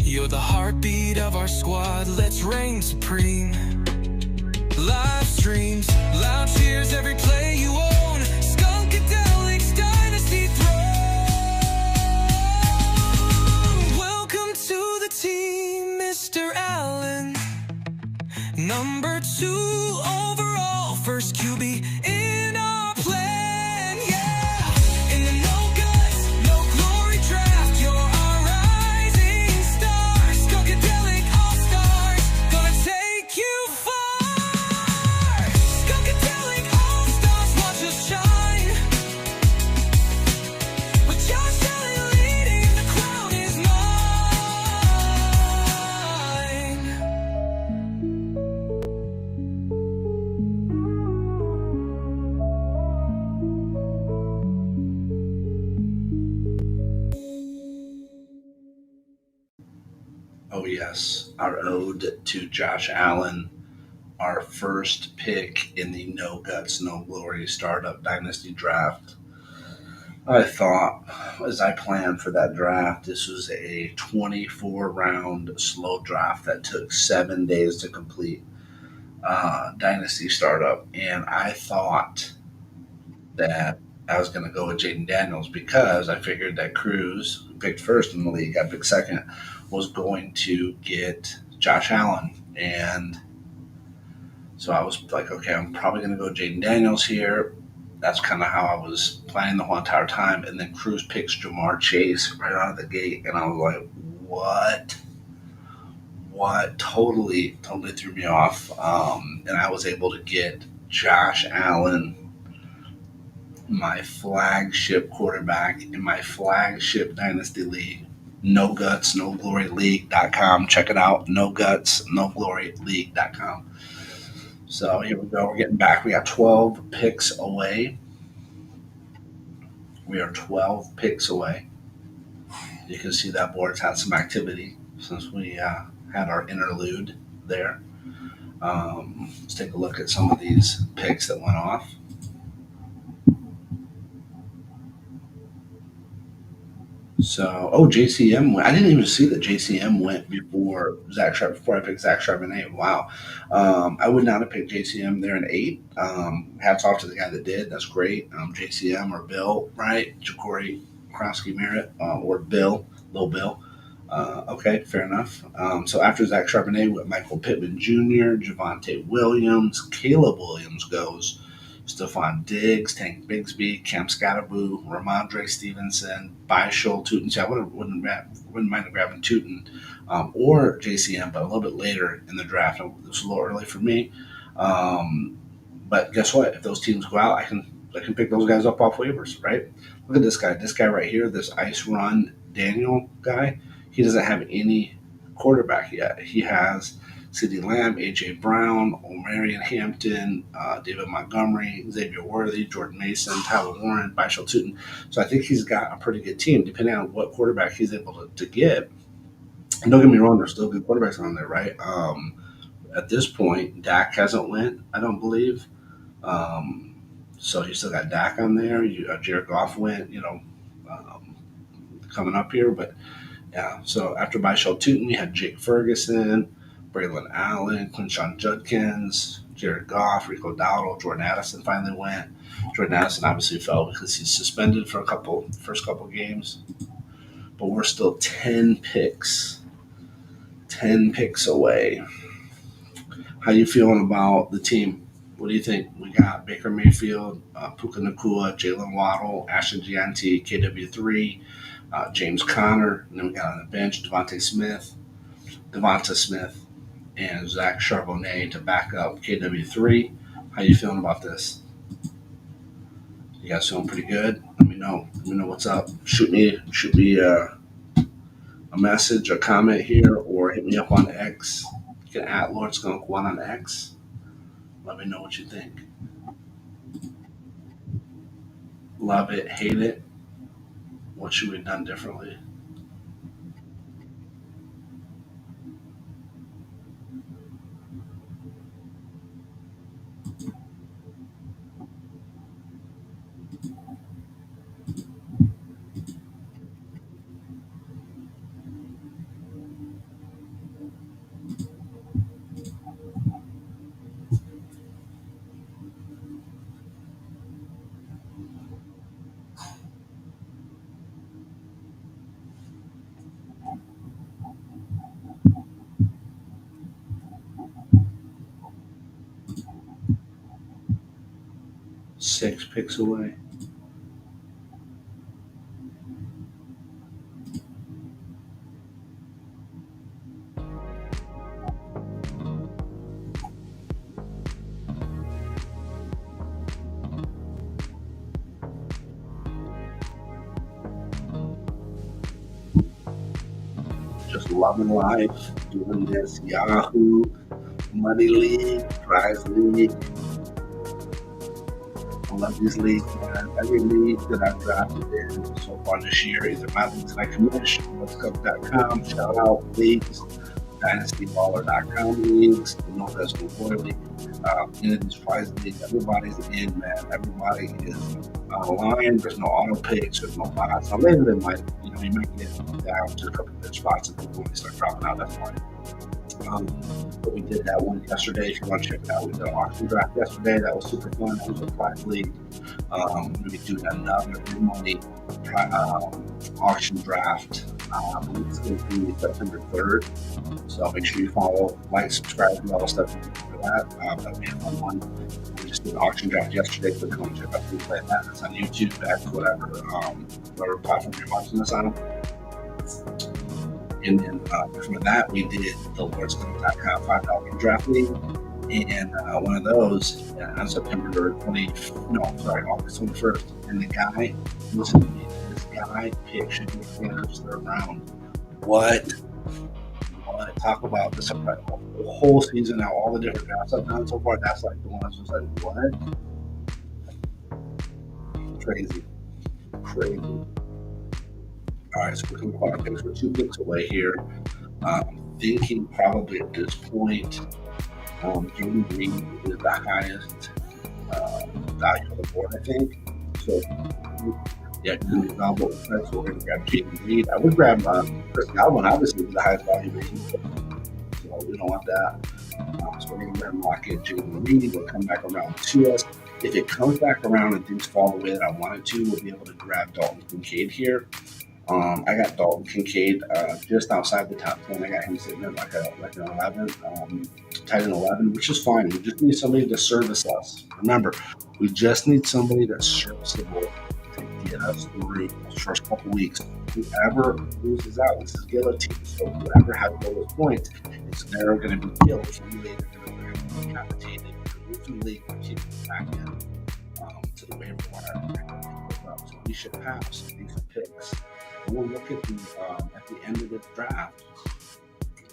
you're the heartbeat of our squad, let's reign supreme. live streams, loud cheers, every play you own. Skunkadelic's Dynasty throne. Welcome to the team, Mr. Allen. Number 2 overall, first QB in our plan, yeah. In the no guts, no glory draft, you're our rising star. Skunkadelic All-Stars, gonna take you far. Skunkadelic All-Stars, watch us shine. With Josh Allen leading, the crown is mine. Oh, yes, our ode to Josh Allen, our first pick in the No Guts, No Glory Startup Dynasty Draft. I thought, as I planned for that draft, this was a 24-round slow draft that took 7 days to complete. Dynasty Startup, and I thought that I was going to go with Jaden Daniels because I figured that Cruz, who picked first in the league, I picked second, was going to get Josh Allen. And so I was like, okay, I'm probably going to go Jaden Daniels here. That's kind of how I was planning the whole entire time. And then Cruz picks Jamar Chase right out of the gate. And I was like, what? Totally threw me off. And I was able to get Josh Allen, my flagship quarterback in my flagship Dynasty League, No Guts, No Glory League.com. Check it out, No Guts, No Glory League.com. So here we go. We're getting back. We got 12 picks away. We are 12 picks away. You can see that board's had some activity since we had our interlude there. Let's take a look at some of these picks that went off. So, JCM went. I didn't even see that JCM went before Zach Sharp. Before I picked Zach Charbonnet. Wow, I would not have picked JCM there in 8. Hats off to the guy that did. That's great. JCM or Bill, right? Ja'Cory Krosky Merritt or Bill, Lil Bill. Okay, fair enough. So after Zach Charbonnet, went Michael Pittman Jr., Javonte Williams, Caleb Williams goes. Stephon Diggs, Tank Bigsby, Cam Scatterboo, Ramondre Stevenson, Bishol, Tootin. See, I wouldn't mind grabbing Tootin or JCM, but a little bit later in the draft. It was a little early for me. But guess what? If those teams go out, I can pick those guys up off waivers, right? Look at this guy. This guy right here, this Ice Run Daniel guy, he doesn't have any quarterback yet. He has CeeDee Lamb, A.J. Brown, Omarion Hampton, David Montgomery, Xavier Worthy, Jordan Mason, Tyler Warren, Bishol Tootin. So I think he's got a pretty good team, depending on what quarterback he's able to get. And don't get me wrong, there's still good quarterbacks on there, right? At this point, Dak hasn't went, I don't believe. So you still got Dak on there. Jared Goff went, coming up here. But, yeah, so after Bishol Tootin, you had Jake Ferguson, Braylon Allen, Quinshon Judkins, Jared Goff, Rico Dowdle, Jordan Addison finally went. Jordan Addison obviously fell because he's suspended for first couple games. But we're still 10 picks away. How you feeling about the team? What do you think? We got Baker Mayfield, Puka Nacua, Jalen Waddle, Ashton Gianti, KW3, James Conner, and then we got on the bench Devonta Smith, and Zach Charbonnet to back up KW3. How you feeling about this? You guys feeling pretty good? Let me know. What's up. Shoot me a message, a comment here, or hit me up on X. You can at Lord Skunk 1 on X. Let me know what you think. Love it, hate it. What should we have done differently? 6 picks away. Just loving life, doing this Yahoo Money League, Prize League. I love these leagues, man. Every league that I've drafted in so far this year, either my leagues that I commission, LeagueSafe.com, shout out Leagues, DynastyBaller.com leagues, the Northwest Boy League, into these prize leagues. Everybody's in, man. Everybody is online. There's no auto picks, there's no bots. Now, later they might, you might get down to a couple of spots and people when they start dropping out. That's fine. But we did that one yesterday. If you want to check it out, we did an auction draft yesterday. That was super fun. That was a prize league. We'll be doing another big money auction draft. It's going to be September 3rd. So make sure you follow, like, subscribe, and all the stuff for that. That'll be a fun one. We just did an auction draft yesterday. So if you want to check out the replay of that, it's on YouTube, X, whatever platform you're watching this on. And from that, we did the LeagueSafe.com $5 draft league, and one of those on August 21st. And the guy, listen to me, this guy picked Shady Sanders 3rd round. What? Talk about this the whole season now, all the different drafts I've done so far. That's like the one I was just like, what? Crazy. All right, so we're going to call our picks. We're 2 picks away here. Thinking probably at this point, Jaden Reed is the highest value on the board, I think. So, yeah, so we're going to grab Jaden Reed. I would grab Chris Godwin, obviously, with the highest value rating. So we don't want that. So we're going to lock in Jaden Reed. We'll come back around to us. If it comes back around and things fall the way that I want it to, we'll be able to grab Dalton Kincaid here. I got Dalton Kincaid just outside the top 10. I got him sitting at like an 11, tight end 11, which is fine. We just need somebody to service us. Remember, we just need somebody that's serviceable to get us through the first couple weeks. Whoever loses out, this is Guillotine. So whoever has the lowest points, they're going to be killed. They're going to be decapitated. The league will keep back in to the waiver wire. So we should have some decent picks. We'll look at the end of the draft.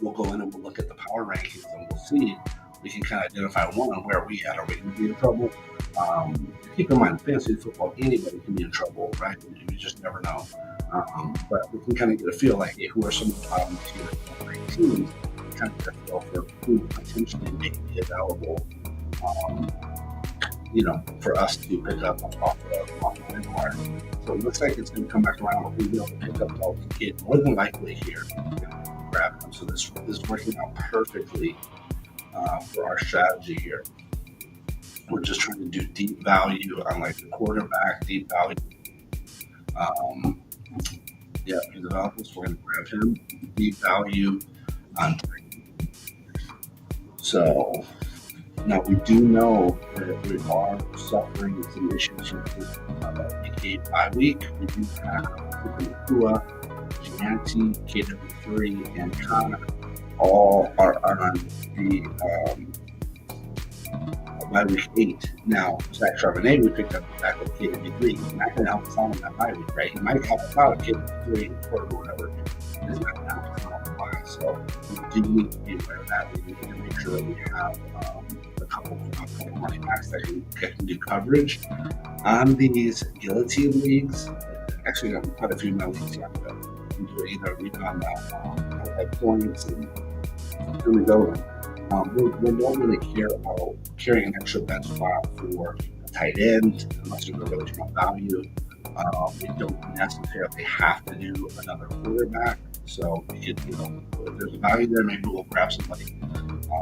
We'll go in and we'll look at the power rankings and we'll see. We can kind of identify where we at. Are we going to be in trouble? Keep in mind, fantasy football, anybody can be in trouble, right? You just never know. But we can kind of get a feel like, hey, who are some of the bottom tier teams? Kind of get a feel for who potentially may be available. For us to pick up off the wire. So it looks like it's going to come back around. We'll be able to pick up Dalton Kincaid more than likely here. Grab him. So this is working out perfectly for our strategy here. We're just trying to do deep value on like the quarterback, deep value. He's available, so we're going to grab him. Deep value on. So now we do know that we are suffering some issues with this Kincaid bye week. We do have Kua, Gianti, KW3, and Connor all are on the bye week 8. Now, Zach Charbonnet, we picked up back with KW3. He's not going to help us out on that bye week, right? He might help us out at KW3 or whatever. He's not going to help us out on the bye. So we do need to be aware of that. We need to make sure that we have a couple running backs that can do coverage on these Guillotine leagues. Actually, got quite a few in my leagues. You can do either rebound at points and really go. We don't really care about carrying an extra bench spot for a tight end unless there's a really strong value. We don't necessarily have to do another quarterback. So if there's a value there, maybe we'll grab somebody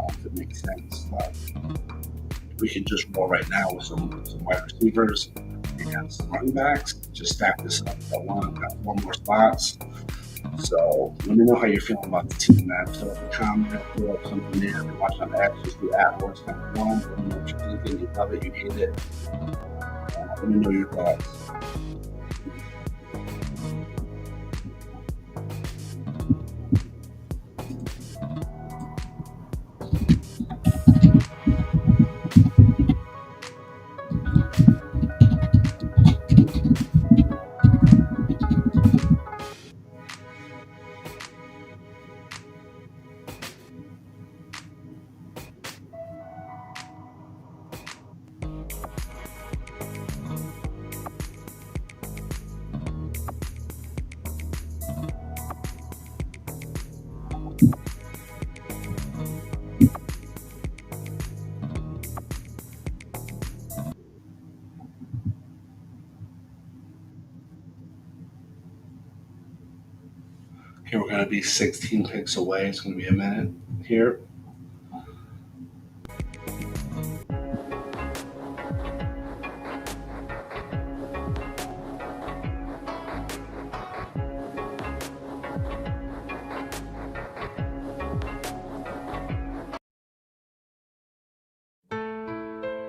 if it makes sense. We can just roll right now with some wide receivers and some running backs. Just stack this up. Got 4 more spots. So let me know how you're feeling about the team, man. Fill up a comment, fill up something there. If you're watching on X, just do @WordsCount1. Let me know what you're thinking. You love it, you hate it. Let me know your thoughts. Here we're going to be 16 picks away. It's going to be a minute here.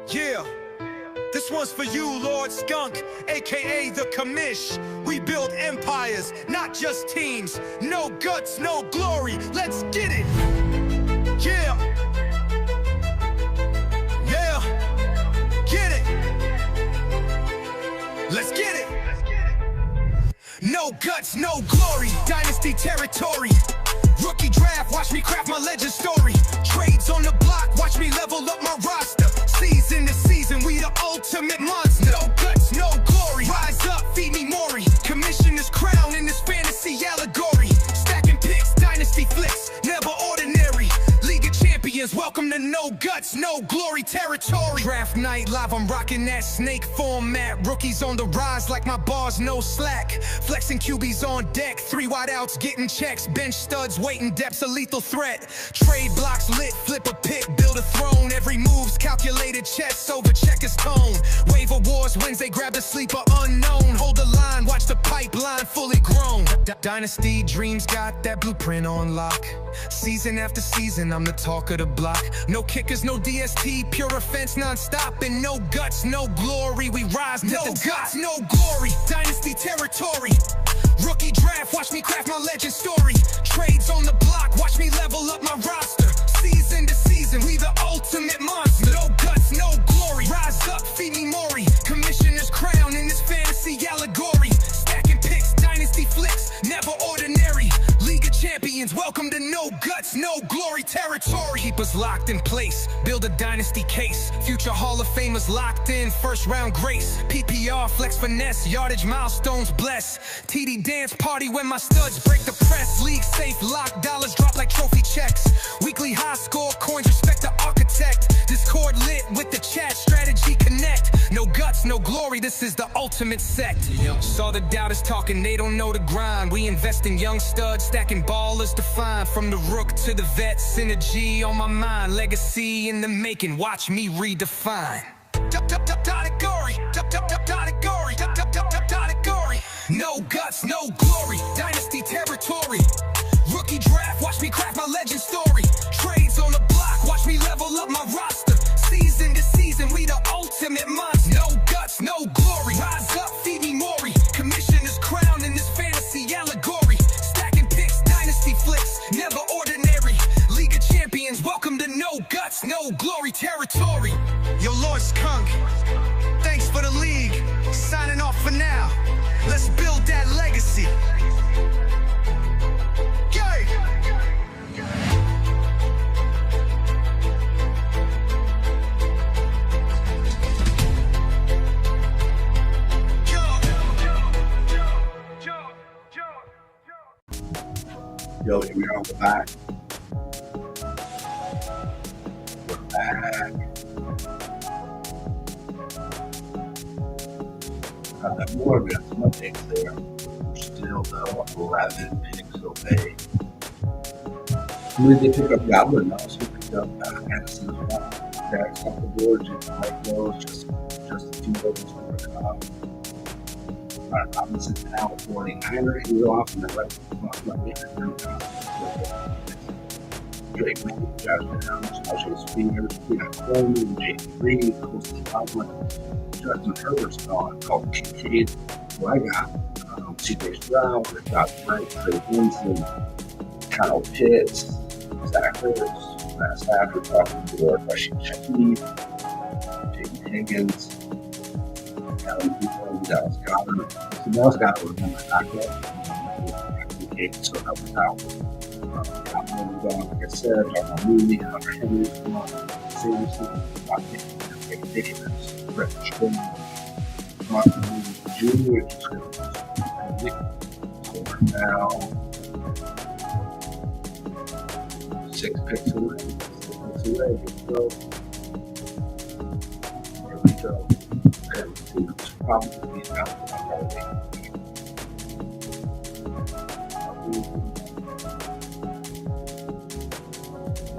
Yeah, this one's for you, Lord Skunk, aka the Commish. We build empires, not just teams. No guts, no glory. Let's get it. Yeah. Yeah. Get it. Let's get it. No guts, no glory. Dynasty territory. Rookie draft, watch me craft my legend story. Trades on the block, watch me level up my roster. Season to season, we the ultimate monster. No guts, no glory. Rise up, feed me Maury. Commissioner's crown in this fantasy allegory. Stacking picks, dynasty flicks, never ordinary. League of Champions, welcome to no guts, no glory territory. Draft night live, I'm rocking that snake format. Rookies on the rise like my bars, no slack. Flexing QBs on deck, 3 wideouts getting checks. Bench studs waiting, depth's a lethal threat. Trade blocks lit, flip a pick, build a throne. Every move's calculated chess over checkers tone. Waiver wars, wins they grab the sleeper unknown. Hold the line, watch the pipeline fully grown. Dynasty dreams got that blueprint on lock. Season after season, I'm the talk of the block. No kickers, no DST, pure offense non-stop. And no guts, no glory, we rise to the guts, no glory. Dynasty territory. Rookie draft, watch me craft my legend story. Trades on the block, watch me level up my roster. Season to season, we the ultimate monster. No guts, no glory. Rise up, feed me Maury. Commissioner's crown in this fantasy allegory. Stacking picks, dynasty flicks, never ordinary. League of Champions, welcome to no guts, no glory territory. Keep us locked in place, build a dynasty case. Future Hall of Famers locked in, first round grace. PPR, flex finesse, yardage milestones bless. TD dance party when my studs break the press. LeagueSafe, lock dollars drop like trophy checks. Weekly high score coins, respect the architect. Discord lit with the chat, strategy connect. No guts, no glory, this is the ultimate sect. Saw the doubters talking, they don't know the grind. We invest in young studs, stacking ballers defined. From the rook to the vet, synergy on my mind. Legacy in the making, watch me redefine. No guts, no glory, dynasty territory. Rookie draft, watch me craft my legend story. Trades on the block, watch me level up my roster. Season to season, we the ultimate monster. No guts, no glory. Rise up, feed me Maury. Commissioner's crown in this fantasy allegory. Stacking picks, dynasty flicks, never ordinary. League of Champions, welcome to no guts, no glory territory. Yo, Lord Skunk, thanks for the league. Signing off for now. Let's build that legacy. Yay! Yo, here we are on the back. We're back. Got that more, we got some updates there. We're still though 11 picks away. We did pick up Goblin though, so we picked up Anderson as well. That's off the board, just like those, just a few of those for the top. Alright, Robinson now with 49er. He's off and the right Drake May, Josh Downs, Joshua Spears, Coleman, Jake Green, Colson Tomlin, Justin Herbert's gone, Colton Kincaid, who I got, CJ Stroud, Josh Wright, Trey Winston, Kyle Pitts, Zach Ertz, Matt Stafford, Austin Door, Rashid Shaheed, Jaden Higgins, Alan Cooper, Dallas Goddard. So Dallas Goddard was in my backup. So help us out. Cotton gone, like I said, Darnell Mooney, Hunter Henry, Samson, Davis, Brett String, Martin Mooney Jr., so we're now 6 picks away. 6 picks away. Here we go. And it's probably out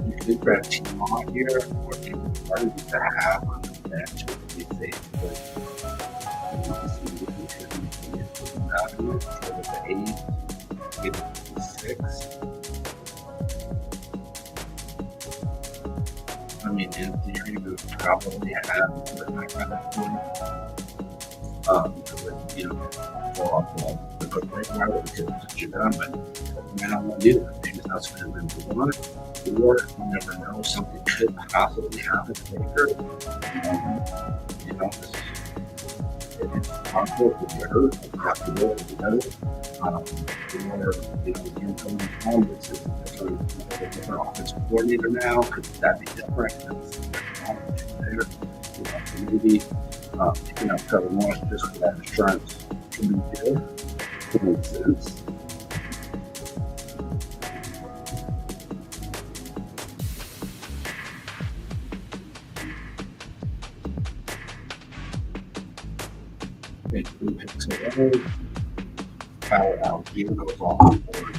you could grab Team on here, or you could probably just have on the bench to be safe. But you can see if you should be value for the 8, get it to 6. I mean, in theory, we would probably have that kind of point. You know, go off the good right now, we could put you down, but we don't want to do that. Maybe that's what we want. Or you never know, something could possibly happen later. You know, it's possible if you're hurt, you have to do it together. Or, you know, you're going to home, it's a different offensive coordinator now. Could that be different? There, you know, maybe picking up Trevor Morris just for that insurance can be good. It makes sense. Make 3 picks away. Power out here goes off the board.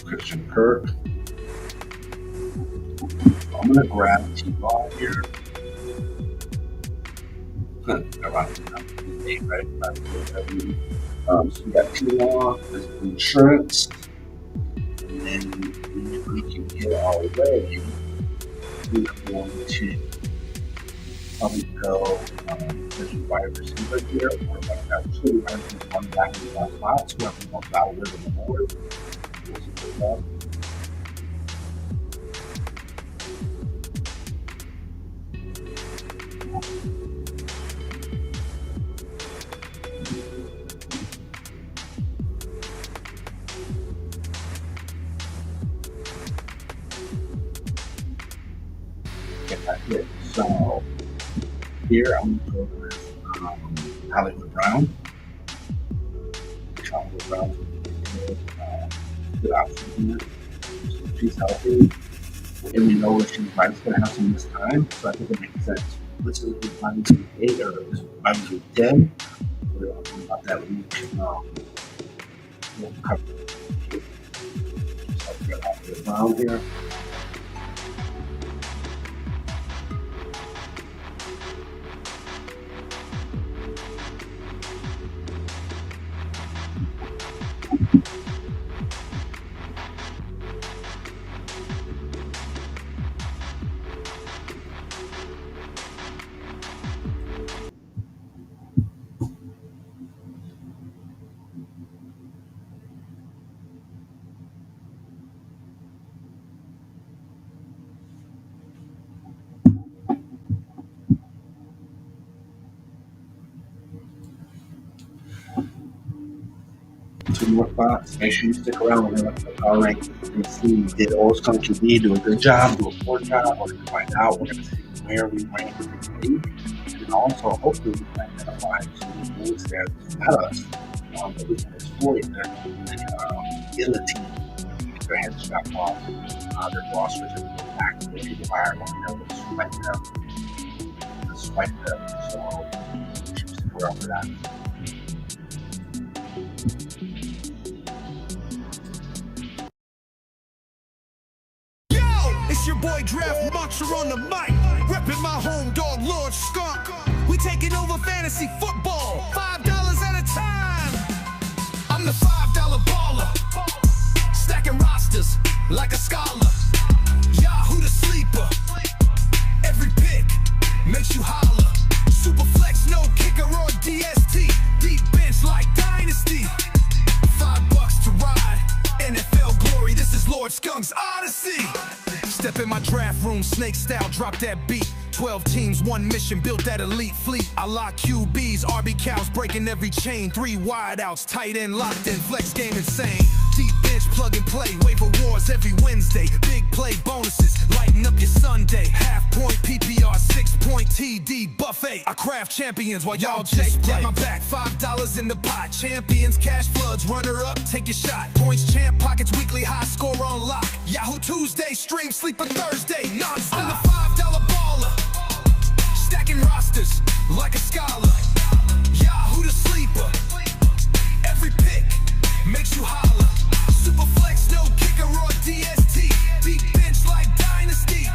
Christian Kirk. I'm going to grab T-Ball here. Right? So we got T-Law, there's insurance, and then we can get our way. We're going to probably go there's a wide receiver here, or like that 2 wide receivers, 1 back in the spot, so we have to walk out with the board. So here I'm going to go with Hollywood Brown. Hollywood Brown is good option here. So she's healthy. And we know that she's going to have some this time, so I think it makes sense. This is minus 8 or this is minus 10. We're talking about that week. We'll cover it. So I'll get Hollywood Brown here. Two more spots. Make sure you stick around. We're going to power rank and see did Old Skunk QB do a good job, do a poor job. We're going to find out. We're going to see where we rank in the league. And also, hopefully, we can identify some things there that us that we can exploit there in the team. Their headshot off, their rosters and back to the people higher one. Despite them. So, we should stick around for that. It's your boy Draft Monster on the mic, reppin' my home dog Lord Skunk. We taking over fantasy football. $5 I'm the $5 baller, stacking rosters like a scholar. Yahoo the sleeper, every pick makes you holler. Superflex, no kicker or DST, deep bench like Dynasty. $5 to ride, NFL glory, this is Lord Skunk's Odyssey. Step in my draft room, snake style, drop that beat. 12 teams, one mission, built that elite fleet. I lock QBs, RB cows, breaking every chain. 3 wideouts, tight end locked in, flex game insane. Deep bench, plug and play, waiver wars every Wednesday. Big play bonuses, lighten up your Sunday. Half point PPR, 6-point TD buffet. I craft champions while y'all just play. Got my back, $5 in the pot. Champions, cash floods, runner up, take your shot. Points, champ, pockets, weekly high score on lock. Yahoo Tuesday, stream, sleeper Thursday, non-stop. I'm the $5 baller, stacking rosters like a scholar. Yahoo the sleeper, every pick makes you holler. Superflex, no kicker or DST, deep bench like Dynasty.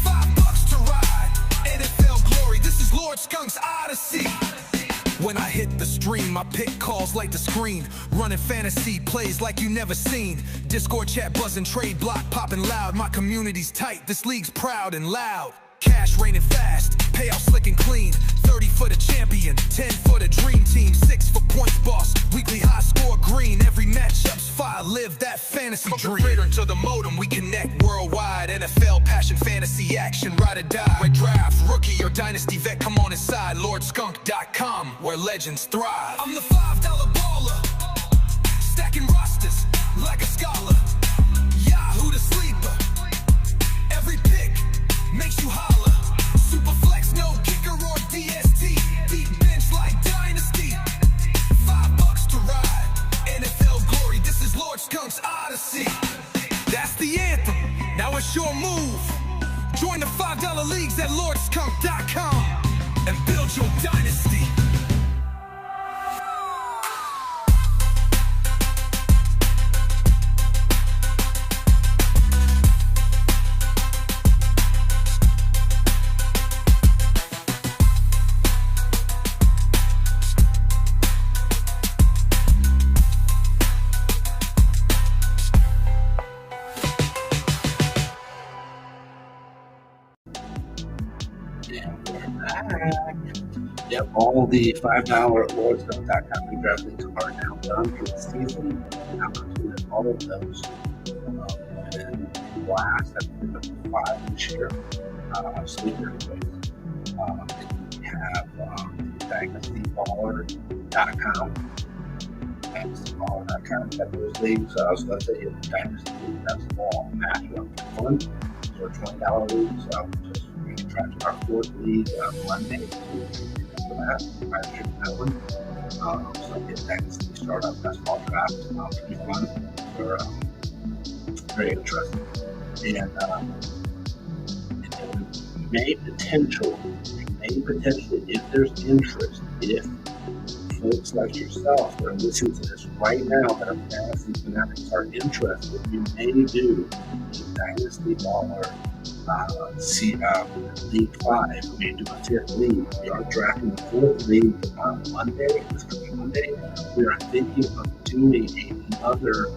$5 to ride, NFL glory, this is Lord Skunk's Odyssey. When I hit the stream, my pick calls like the screen. Running fantasy plays like you never seen. Discord chat buzzing, trade block popping loud. My community's tight, this league's proud and loud. Cash raining fast, payout slick and clean. 30 for the champion, 10 for the dream team, 6 for points boss, weekly high score green. Every matchup's fire, live that fantasy dream. From the Raider to the modem, we connect worldwide. NFL passion, fantasy action, ride or die. Redraft, rookie or dynasty vet, come on inside. LordSkunk.com, where legends thrive. I'm the $5 baller, stacking rosters like a scholar. Yahoo the sleeper, every pick makes you holler. Superflex, no kicker or DST, deep bench like Dynasty. $5 to ride, NFL glory, this is Lord Skunk's Odyssey. That's the anthem, now it's your move. Join the $5 leagues at LordSkunk.com and build your dynasty. Yep, all the $5 at LordSkunk.com redraft leagues are now done for the season. I'm including all of those. And last, I think it's 5 this year. Sleeper anyways. We have DynastyBaller.com. DynastyBaller.com. Got those leagues. So let's say you have Dynasty League, that's all matchup fun. So $20 leagues. Just we can try to our 4th league on Monday. That one. So get Dynasty startup basketball draft. Pretty fun. Or, very interesting. And we may potentially, if there's interest, if folks like yourself that are listening to this right now that are fantasy fanatics are interested, we may do a Dynasty Baller League 5. We do a 5th league. We are drafting the 4th league on Monday. This coming Monday. We are thinking of doing another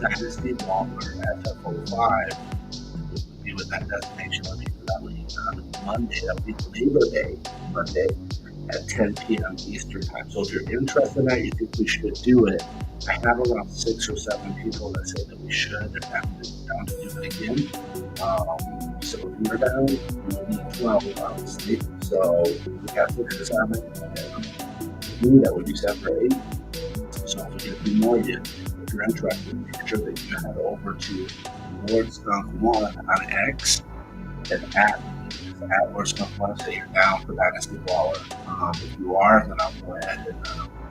Dynasty Baller FF05. Be with that designation on that league on Monday. That will be Labor Day Monday at 10 p.m. Eastern Time. So if you're interested in that, you think we should do it, I have around 6 or 7 people that say that we should and have down to do it again. So if you're down, we need 12 obviously. So we got 6 or 7. And that would be 7 or 8. So if we get a few more, if you're interested, make sure that you head over to LordSkunk1 on X and at LordSkunk1 say you're down for Dynasty Baller. If you are, then I'll go ahead and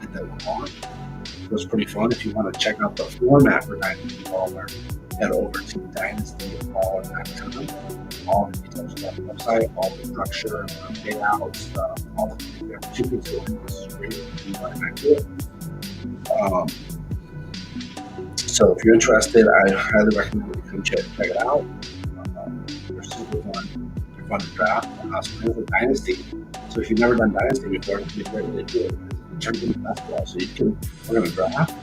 get that one on. It was pretty fun. If you want to check out the format for Dynasty Baller, head over to dynastyballer.com. All the details about the website, all the structure, payouts, all the things there. 2 weeks ago, this is great if you want to back to it. So if you're interested, I highly recommend that you come check it out. They're super fun. They're fun to draft. So it's a Dynasty. So if you've never done Dynasty before, it's a great way to do it. It's in basketball. So we're going to draft.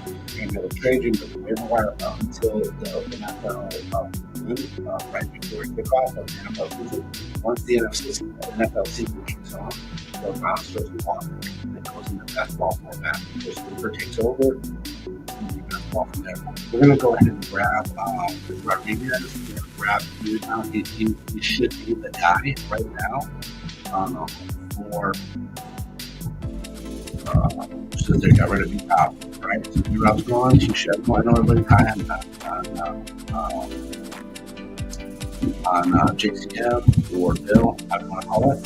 going to be able to trade you, but the waiver wire up until the NFL right before kickoff of the NFL season. Once the NFL season kicks off, the rosters will walk and it goes into best ball format. So Super takes over. Best ball from there. We're going to go ahead and grab Rodriguez. We're going to grab you now. He should be the guy right now for. So they got rid of B-Top, right? So B-Rob's gone. He should go. I know everybody's high on JCM or Bill, I don't want to call it.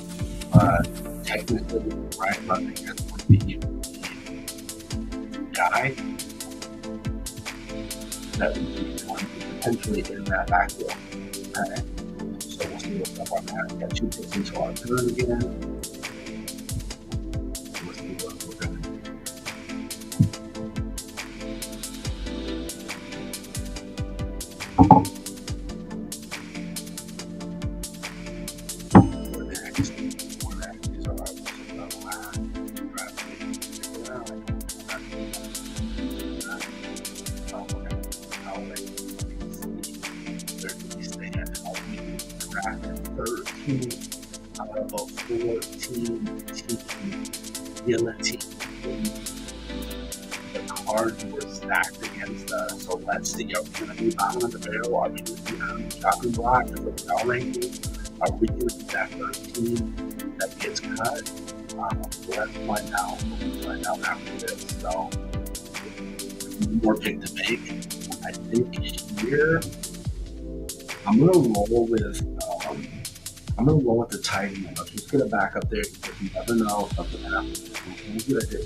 Technically, right, Rodriguez would be the guy that would be potentially in that backfield. Okay? So we'll see what's up on that. We got 2 picks into our turn again. We'll see what we're going to do. Out of a 14 team Guillotine. The cards were stacked against us. So let's see, are we going to be bottom of the barrel? Are we going to be on the chopping block of the power ranking? Are we going to be that first team that gets cut? Let's find out. We'll find out after this. So, more pick to make. I think here, I'm going to roll with the tight end. Let's just get it back up there because you never know if something happens.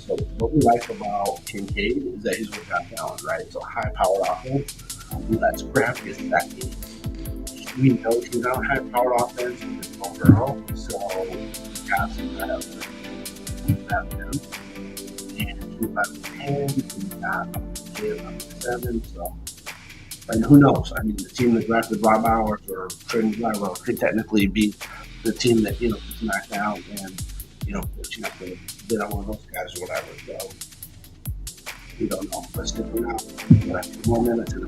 So what we like about Kincaid is that he's with Josh Allen, right? So high powered offense. Let's grab his second. We know he's on high powered offense with his overall. So we got some kind of him. And he's on 10, he's got on 7. So and who knows? I mean, the team that drafted Rob Bowers or trading Lyra could technically be the team that, gets knocked out and, pushing up to bid on one of those guys or whatever. So, we don't know. Let's stick it out. But a few more minutes in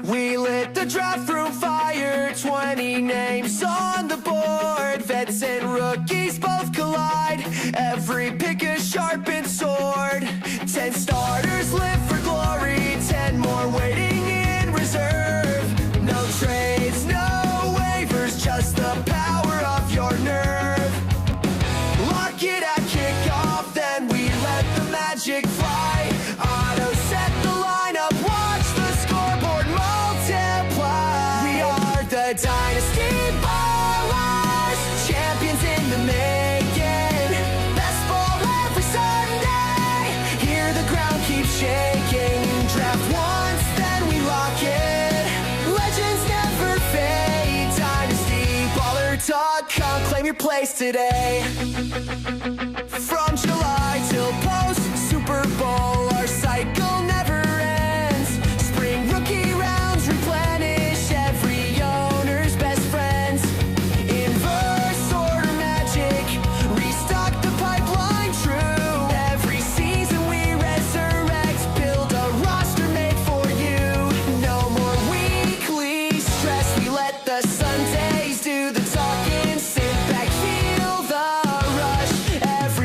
We lit the draft room fire, 20 names on the board. Vets and rookies both collide. Every pick a sharpened sword. 10 starters live for glory, 10 more waiting in reserve. No trades, no waivers, just the power of your nerve. Lock it at kickoff, then we let the magic fly. Auto set the lineup, watch the scoreboard multiply. We are the Dynasty ballers, champions in the making. Best ball every Sunday, hear the ground keep shaking. Draft once, then we lock it. Legends never fade. DynastyBaller.com, claim your place today. From July till post Super Bowl, our cycle never ends. Spring rookie rounds replenish every owner's best friends. Inverse order magic, restock the pipeline true. Every season we resurrect, build a roster made for you. No more weekly stress, we let the Sundays do the talking. Sit back, feel the rush. Every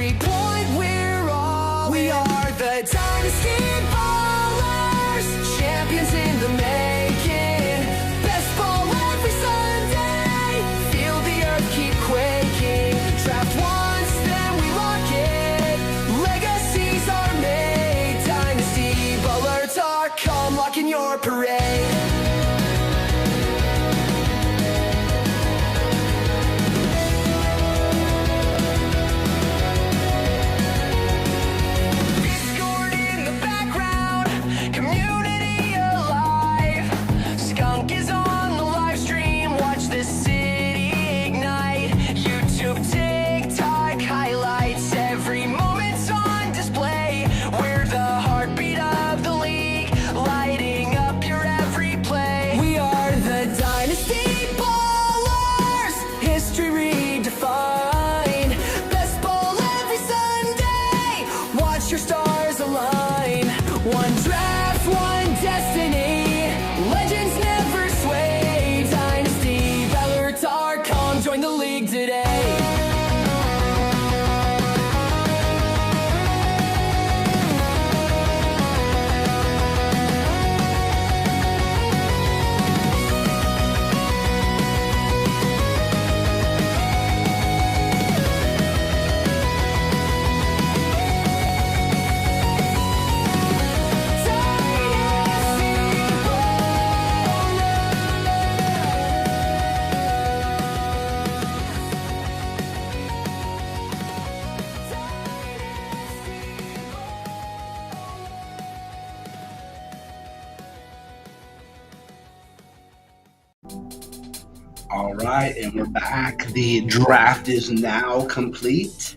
All right, and we're back. The draft is now complete.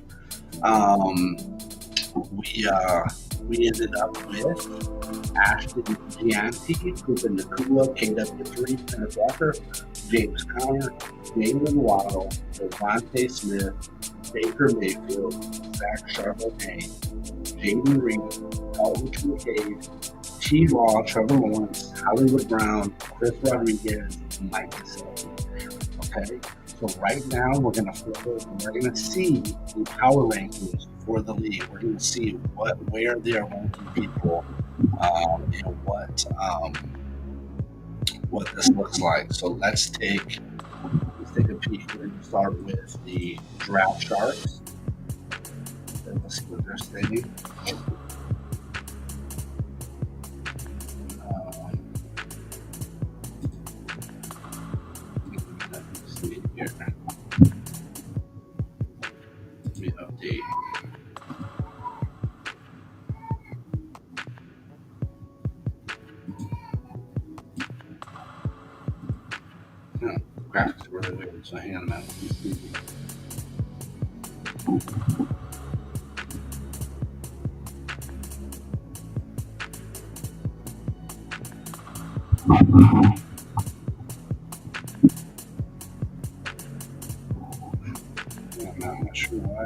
We ended up with Ashton Gianti, Cooper Nakua, KW3, Kenneth Walker, James Conner, Jalen Waddle, Devontae Smith, Baker Mayfield, Zach Charbonnet, Jaden Reed, Alvin Kincaid, T. Law, Trevor Lawrence, Hollywood Brown, Chris Rodriguez, Mike Gesicki. Okay, so right now we're gonna flip it and we're gonna see the power rankings for the league. We're gonna see where they are ranking people, and what this looks like. So let's take a peek. We're gonna start with the draft charts. And let's see what they're saying. Here. Let me update. No, the graphics are really weird, so hang on a minute. I'm not sure why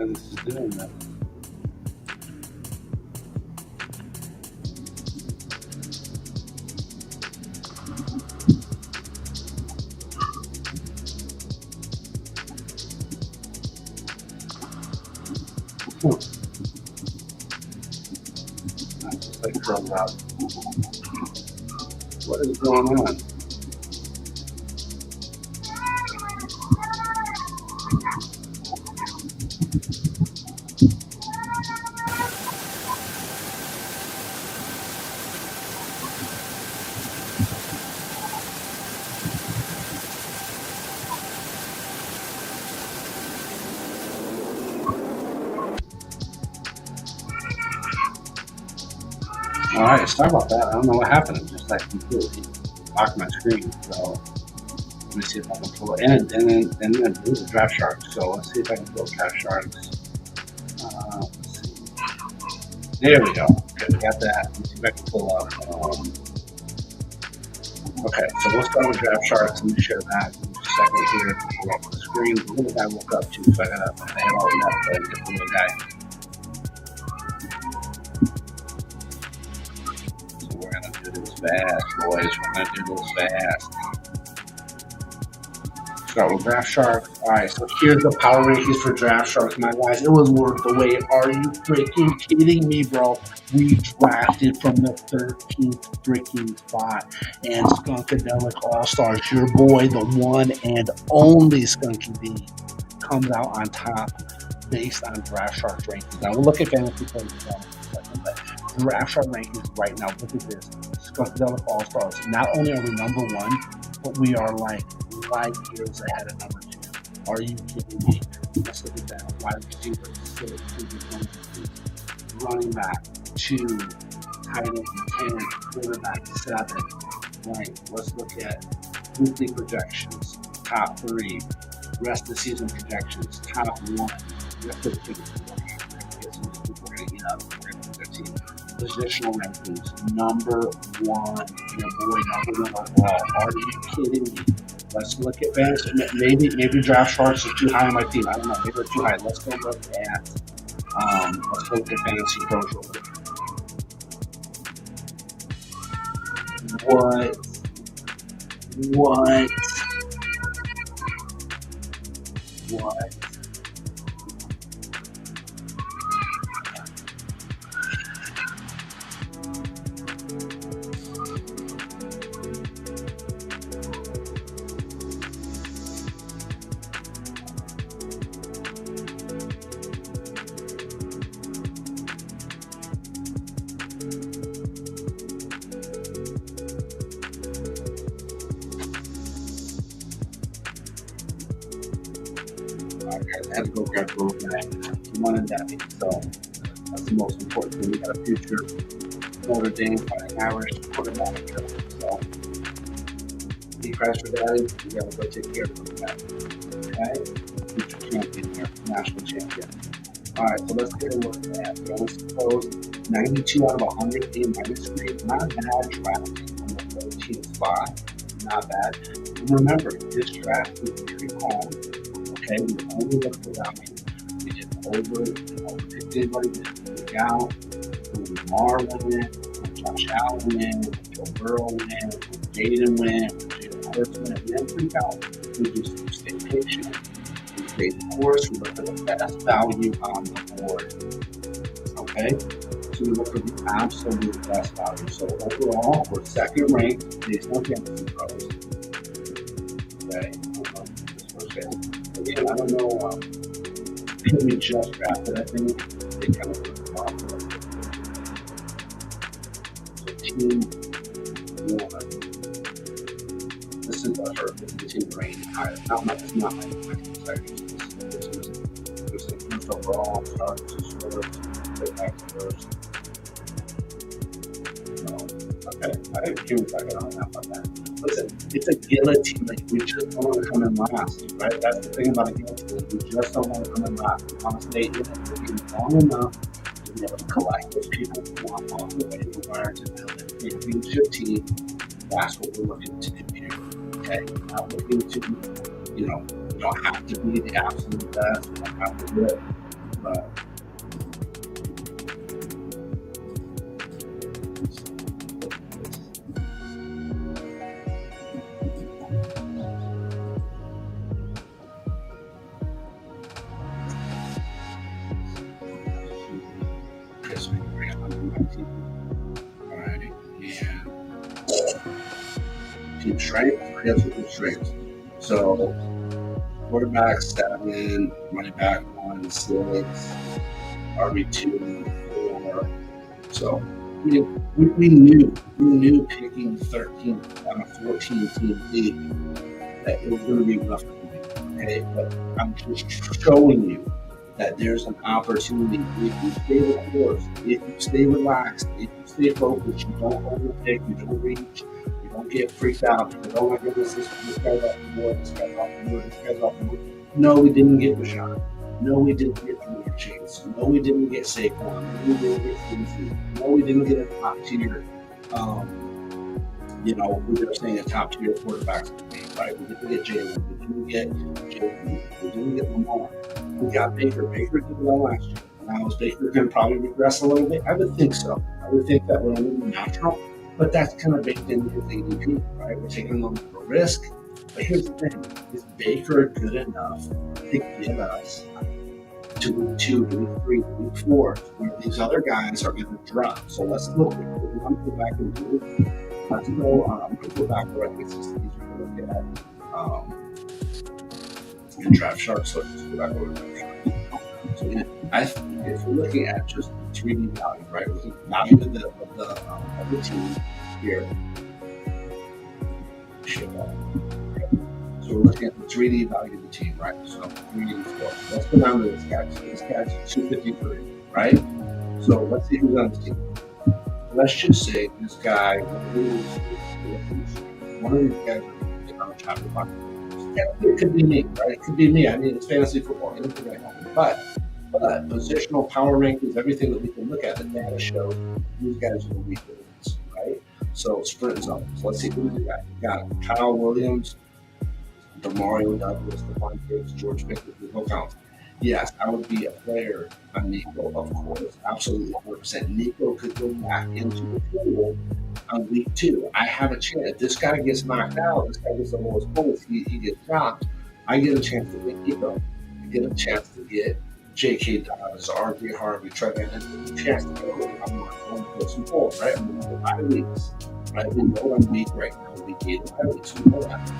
this is doing that. Just like curled up. What is going on? All right, sorry about that. I don't know what happened. It just like completely locked my screen. So let me see if I can pull it. And then there's a draft sharks. So let's see if I can pull draft sharks. Let's see. There we go. Okay, we got that. Let's see if I can pull up. Okay, so we'll start with draft sharks. Let me share that in just a second here. Pull up the screen. The little guy woke up too, so I had all that, but I get the little guy. Fast, boys. We're gonna do this fast. Start with Draft Sharks. All right, so here's the power rankings for Draft Sharks, my guys. It was worth the wait. Are you freaking kidding me, bro? We drafted from the 13th freaking spot, and Skunkadelic All Stars, your boy, the one and only Skunky D, comes out on top based on Draft Sharks rankings. Now we'll look at fantasy players in a second, but Draft Shark rankings right now. Look at this. Skunkadelic All Stars. Not only are we number one, but we are like light years ahead of number two. Are you kidding me? Let's look at that. Wide receiver, 6, running back, 2, tight end, 10, quarterback, 7. Right. Let's look at weekly projections. Top 3. Rest of the season projections. Top 1. Rest of the season projections. We're going to get up. We're going to get their team. Positional rankings, number 1, your boy, number 1 overall. Are you kidding me? Let's look at fantasy. Maybe Draft Sharks are too high on my team. I don't know. Maybe they're too high. Let's go look at Fantasy Pros real quick. What? I had to go grab the guy. He wanted that, so that's the most important thing. We got a future Notre Dame Fighting Irish quarterback. So, he crashed for daddy. You gotta go take care of that. Okay? Future champion here, national champion. Alright, so let's get a look at that. So let's suppose 92 out of 100 A minus grade. Not bad drafting on the 14th spot. Not bad. And remember, this draft was very calm. Okay, we only looked for value. We didn't overpick anybody, we didn't pick out. When Lamar went, when Josh Allen went, when Joe Burrow went, when Jaden went, when Jalen Hurts went, we didn't freak out. We just stayed patient. We stayed the course. We looked for the best value on the board. Okay? So we look for the absolute best value. So overall, we're second ranked based on fantasy pros. Okay? Again, I don't know. We just drafted, I think. They kind of put them off. So team 1. This is a hurt. This is rain higher. It's not my second. This is first overall. Start to first. Get back to first. No. Okay. I didn't hear what I got on that. Listen, it's a guillotine league. We just don't want to come in last, right? That's the thing about a guillotine league. We just don't want to come in last. We want to stay in it for long enough to be able to collect those people who want on the waiver wire to build a championship team. That's what we're looking to do here. Okay? We're not looking to, we don't have to be the absolute best. We don't have to do it. But team strength, strength. So quarterback 7, running back 1, 6, RB2, 4. So we knew picking 13 on a 14 team league that it was going to be rough. Okay, but I'm just showing you that there's an opportunity if you stay the course, if you stay relaxed, if you stay focused, you don't overpick, you don't reach. Don't get freaked out. Oh my goodness, this guy's off the board, this guy's off the board, this guy's off the board. No, we didn't get Rashawn. No, we didn't get Jamar Chase. No, we didn't get Saquon. No, we didn't get Stevie. No, we didn't get a top tier. We were saying a top tier quarterbacks, right? We didn't get Jalen. We didn't get Jalen. We didn't get Lamar. We got Baker. Baker did well last year. Now, is Baker going to probably regress a little bit? I would think so. I would think that we're a little natural. But that's kind of baked into his ADP, right? We're taking a little bit of a risk. But here's the thing. Is Baker good enough to get us to week 2, to week 3, to week 4, where these other guys are going to drop? So let's look at it. We're going to go back and do it. Let's go, I'm going to go back where I think it's just easier to look at in Draft Shark. So let's just go back over to Draft Shark. So if we're looking at just 3D value, right? We're looking at value of the team here. So we're looking at the 3D value of the team, right? So 3D score. Let's go down to this guy. So this guy's 253, right? So let's see who's on this team. Let's just say this guy, one of these guys is on the chapter box. It could be me, right? It could be me. I mean, it's fantasy football. Anything can happen. But positional power rankings, everything that we can look at, the data shows these guys are the weak ones, right? So sprint zones. Let's see who we got. We got Kyle Williams, Demario Douglas, Stephon Diggs, George Pickens, Nico Collins. Yes, I would be a player on Nico, of course. Absolutely 100%. Nico could go back into the pool on week 2. I have a chance. If this guy gets knocked out, this guy gets the lowest points, he gets dropped. I get a chance to get Nico. I get a chance to get J.K. Dobbins, R.J. Harvey, Trevor Henderson, a chance to go. I'm going to put some polls, right? I'm going to go 5 weeks, right? We know I'm week right now, week 8 of 5 weeks. We know that.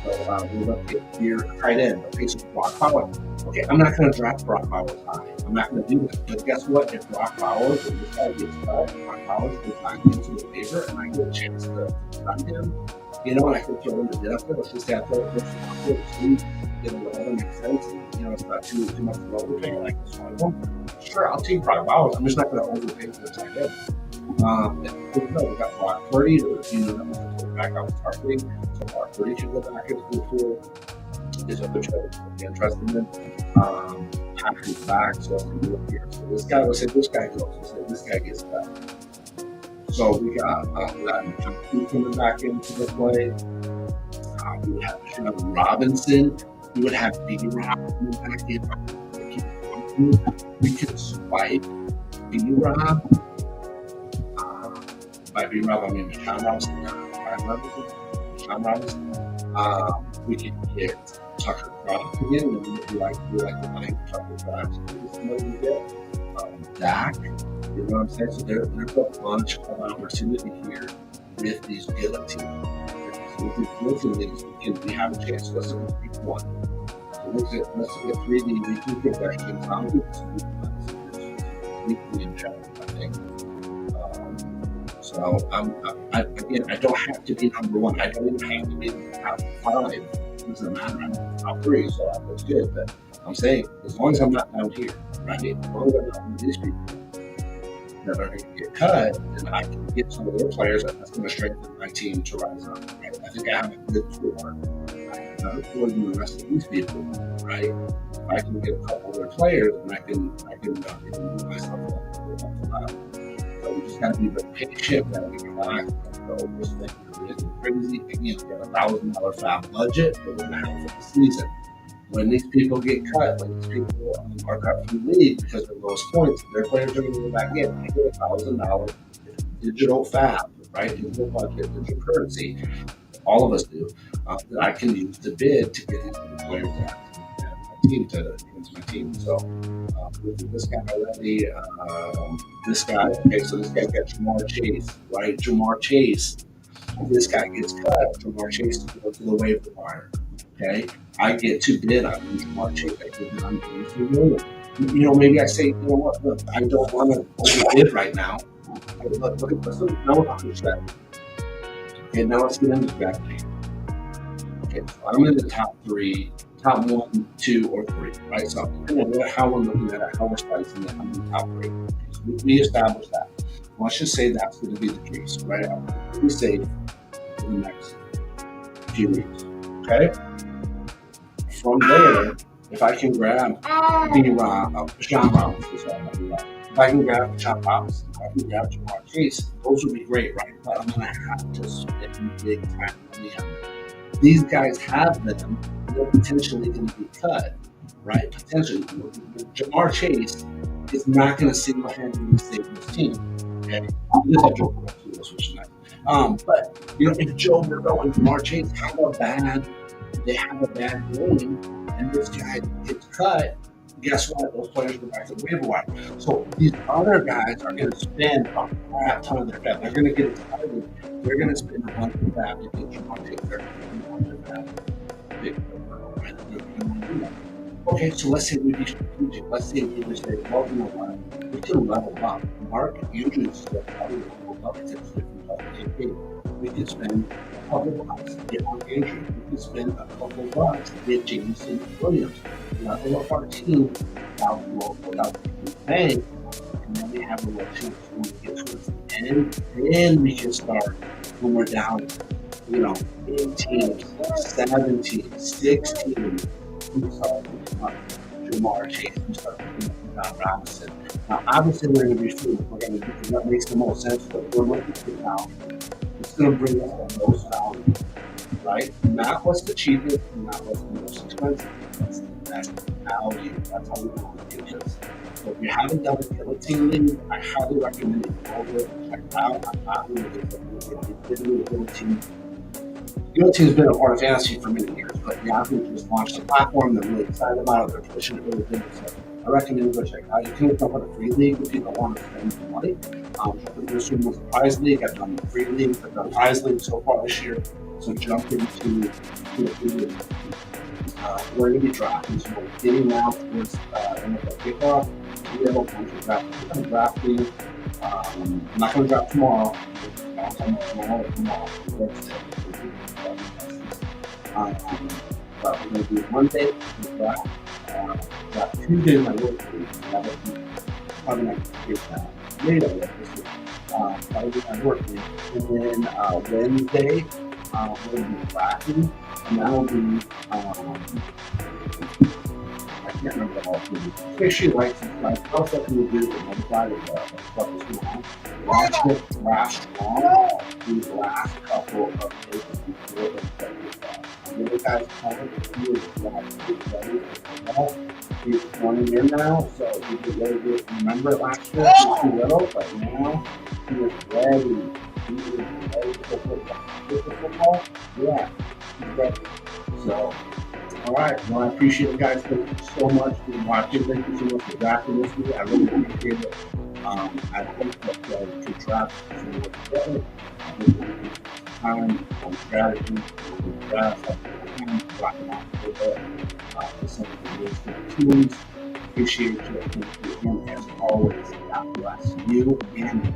So we're going to get your tight end, okay, so Brock Powell. Okay, I'm not going to draft Brock Powell high. I'm not going to do that. But guess what? If Brock Powell, if this guy gets cut, Brock Powell goes back into the waiver, and I get a chance to cut him, and I can throw him to death. Let's just have to whatever makes sense. It's not too much of an overpay like this one. Sure, I'll take Brock Powell. I'm just not going to overpay for the tight end. We got Brock Purdy, the back I was targeting. So Brock Purdy should go back into the pool. There's other trades to be interested in. Patrick's back, so we look here. So this guy, let's say this guy goes. Let's say this guy gets back. So we got that coming back into the play. We would have Sean Robinson. We would have B-Rob coming back in. We could swipe B-Rob. By B-Rob, I mean Sean Robinson. Sean Robinson. We could get Tucker Croft again. And we like the line Tucker Croft. We get Dak. You know what I'm saying? So there's a bunch of opportunity here with these guillotine. With these guillotine leagues, we have a chance. Let's look at week 1. So let's look at 3D weekly projections. I'm going to weekly in general, I think. So I don't have to be number 1. I don't even have to be in the top 5. It doesn't matter. I'm top 3, so that's good. But I'm saying, as long as I'm not down here, right? As long as I'm not one of these people that are going to get cut, and I can get some of their players that's going to strengthen my team to rise up. Right? I think I have a good core. I have another core than the rest of these people, right? If I can get a couple of their players, then I can move myself up the ladder. So we just got to be very patient. Got to be relaxed. This thing isn't crazy. Again, we got a $1,000 fab budget that we're going to have for the season. When these people get cut, when these people are cut from the league because of their lowest points, their players are going to go back in. I get $1,000 digital fab, right? Digital budget, digital currency. All of us do. That I can use to bid to get these players out and my team into my team. So with this guy already, this guy. Okay, so this guy got Jamar Chase, right? Jamar Chase. This guy gets cut. Jamar Chase to go to the waiver wire. Okay, I get to bid on Jamar Chase. I get bid on $3 million. You know, maybe I say, you know what? Look, I don't want to overbid right now. Look, now we're on the strategy. Okay, now let's get into the strategy. Okay, so I'm in the top 3, top 1, 2, or 3, right? So how we're looking at it, how we're slicing it, I'm in the top 3. So we established that. Let's just say that's going to be the case, right? I'm pretty safe for the next few weeks. Okay. From there, if I can grab Sean Robinson, if I can grab Sean Robinson, if I can grab Jamar Chase, those would be great, right? But I'm going to have to spend big time money on them. These guys have them. They're potentially going to be cut, right? Potentially. Jamar Chase is not going to single-handedly save this team. Okay, this is Joe Burrow too, which is nice. But if Joe Burrow and Jamar Chase have a bad game, and this guy gets cut, guess what? Those players go back to the waiver wire. So these other guys are going to spend a crap ton of their fab. They're going to get excited. They're going to spend a bunch of fab to get Jamar Chase. They're going to spend a bunch of fab. Big right? They're going to want to do that. Okay, so let's say we be strategic. Let's say we just say, well, you know what? We can level up. Mark Andrews is probably level up potentially from KP. We could spend a couple bucks to get Mark Andrews. We could spend a couple bucks to get Jameson Williams. Level up our team without paying. And then we have a little chance when we get towards the end. Then we can start when we're down, 18, 17, 16. We start picking up Jamar Chase. We start picking up John Robinson. Now, obviously, we're going to be free. We're going to do that makes the most sense. But we're looking at it now. It's going to bring us the most value, right? Not what's the cheapest, not what's the most expensive. That's the best value. That's how we want to do this. So if you haven't done a Guillotine League, I highly recommend you go over it and check it out. I'm not going to get the Guillotine. Guillotine's been a part of fantasy for many years, but Yahoo just launched a platform that I'm really excited about. They're pushing it really big, so I recommend you go check it out. You can jump on a free league if you don't want to spend some money. This one was a prize league. I've done free leagues. I've done prize leagues so far this year. So jump into the free league. We're going to be drafting, so we're getting now towards NFL kickoff. We have a bunch of drafting. I'm not going to draft tomorrow. I'm tomorrow. But we're going to do Monday, draft Tuesday, my work week. Probably not going to get later this week. Friday night work week. And then Wednesday, we'll be drafting, and that'll be, I can't remember all of them. Make sure you like, subscribe. Also, can you do the notified of what is going on? Watch it last long. These last couple of days before the guys coming to is ready. He's 20 in now, so he was ready to remember last year. He was too little, but now he is ready. He is ready for football. Yeah, he's ready. So, all right. Well, I appreciate it, guys. Thank you so much for watching. Thank you so much for drafting this week. I really appreciate it. I hope that to draft some more together. I think we'll get time on strategy, on drafts, time to rock them out a little bit. Some of the ways to teams. Appreciate you. Thank you again, as always. God bless you and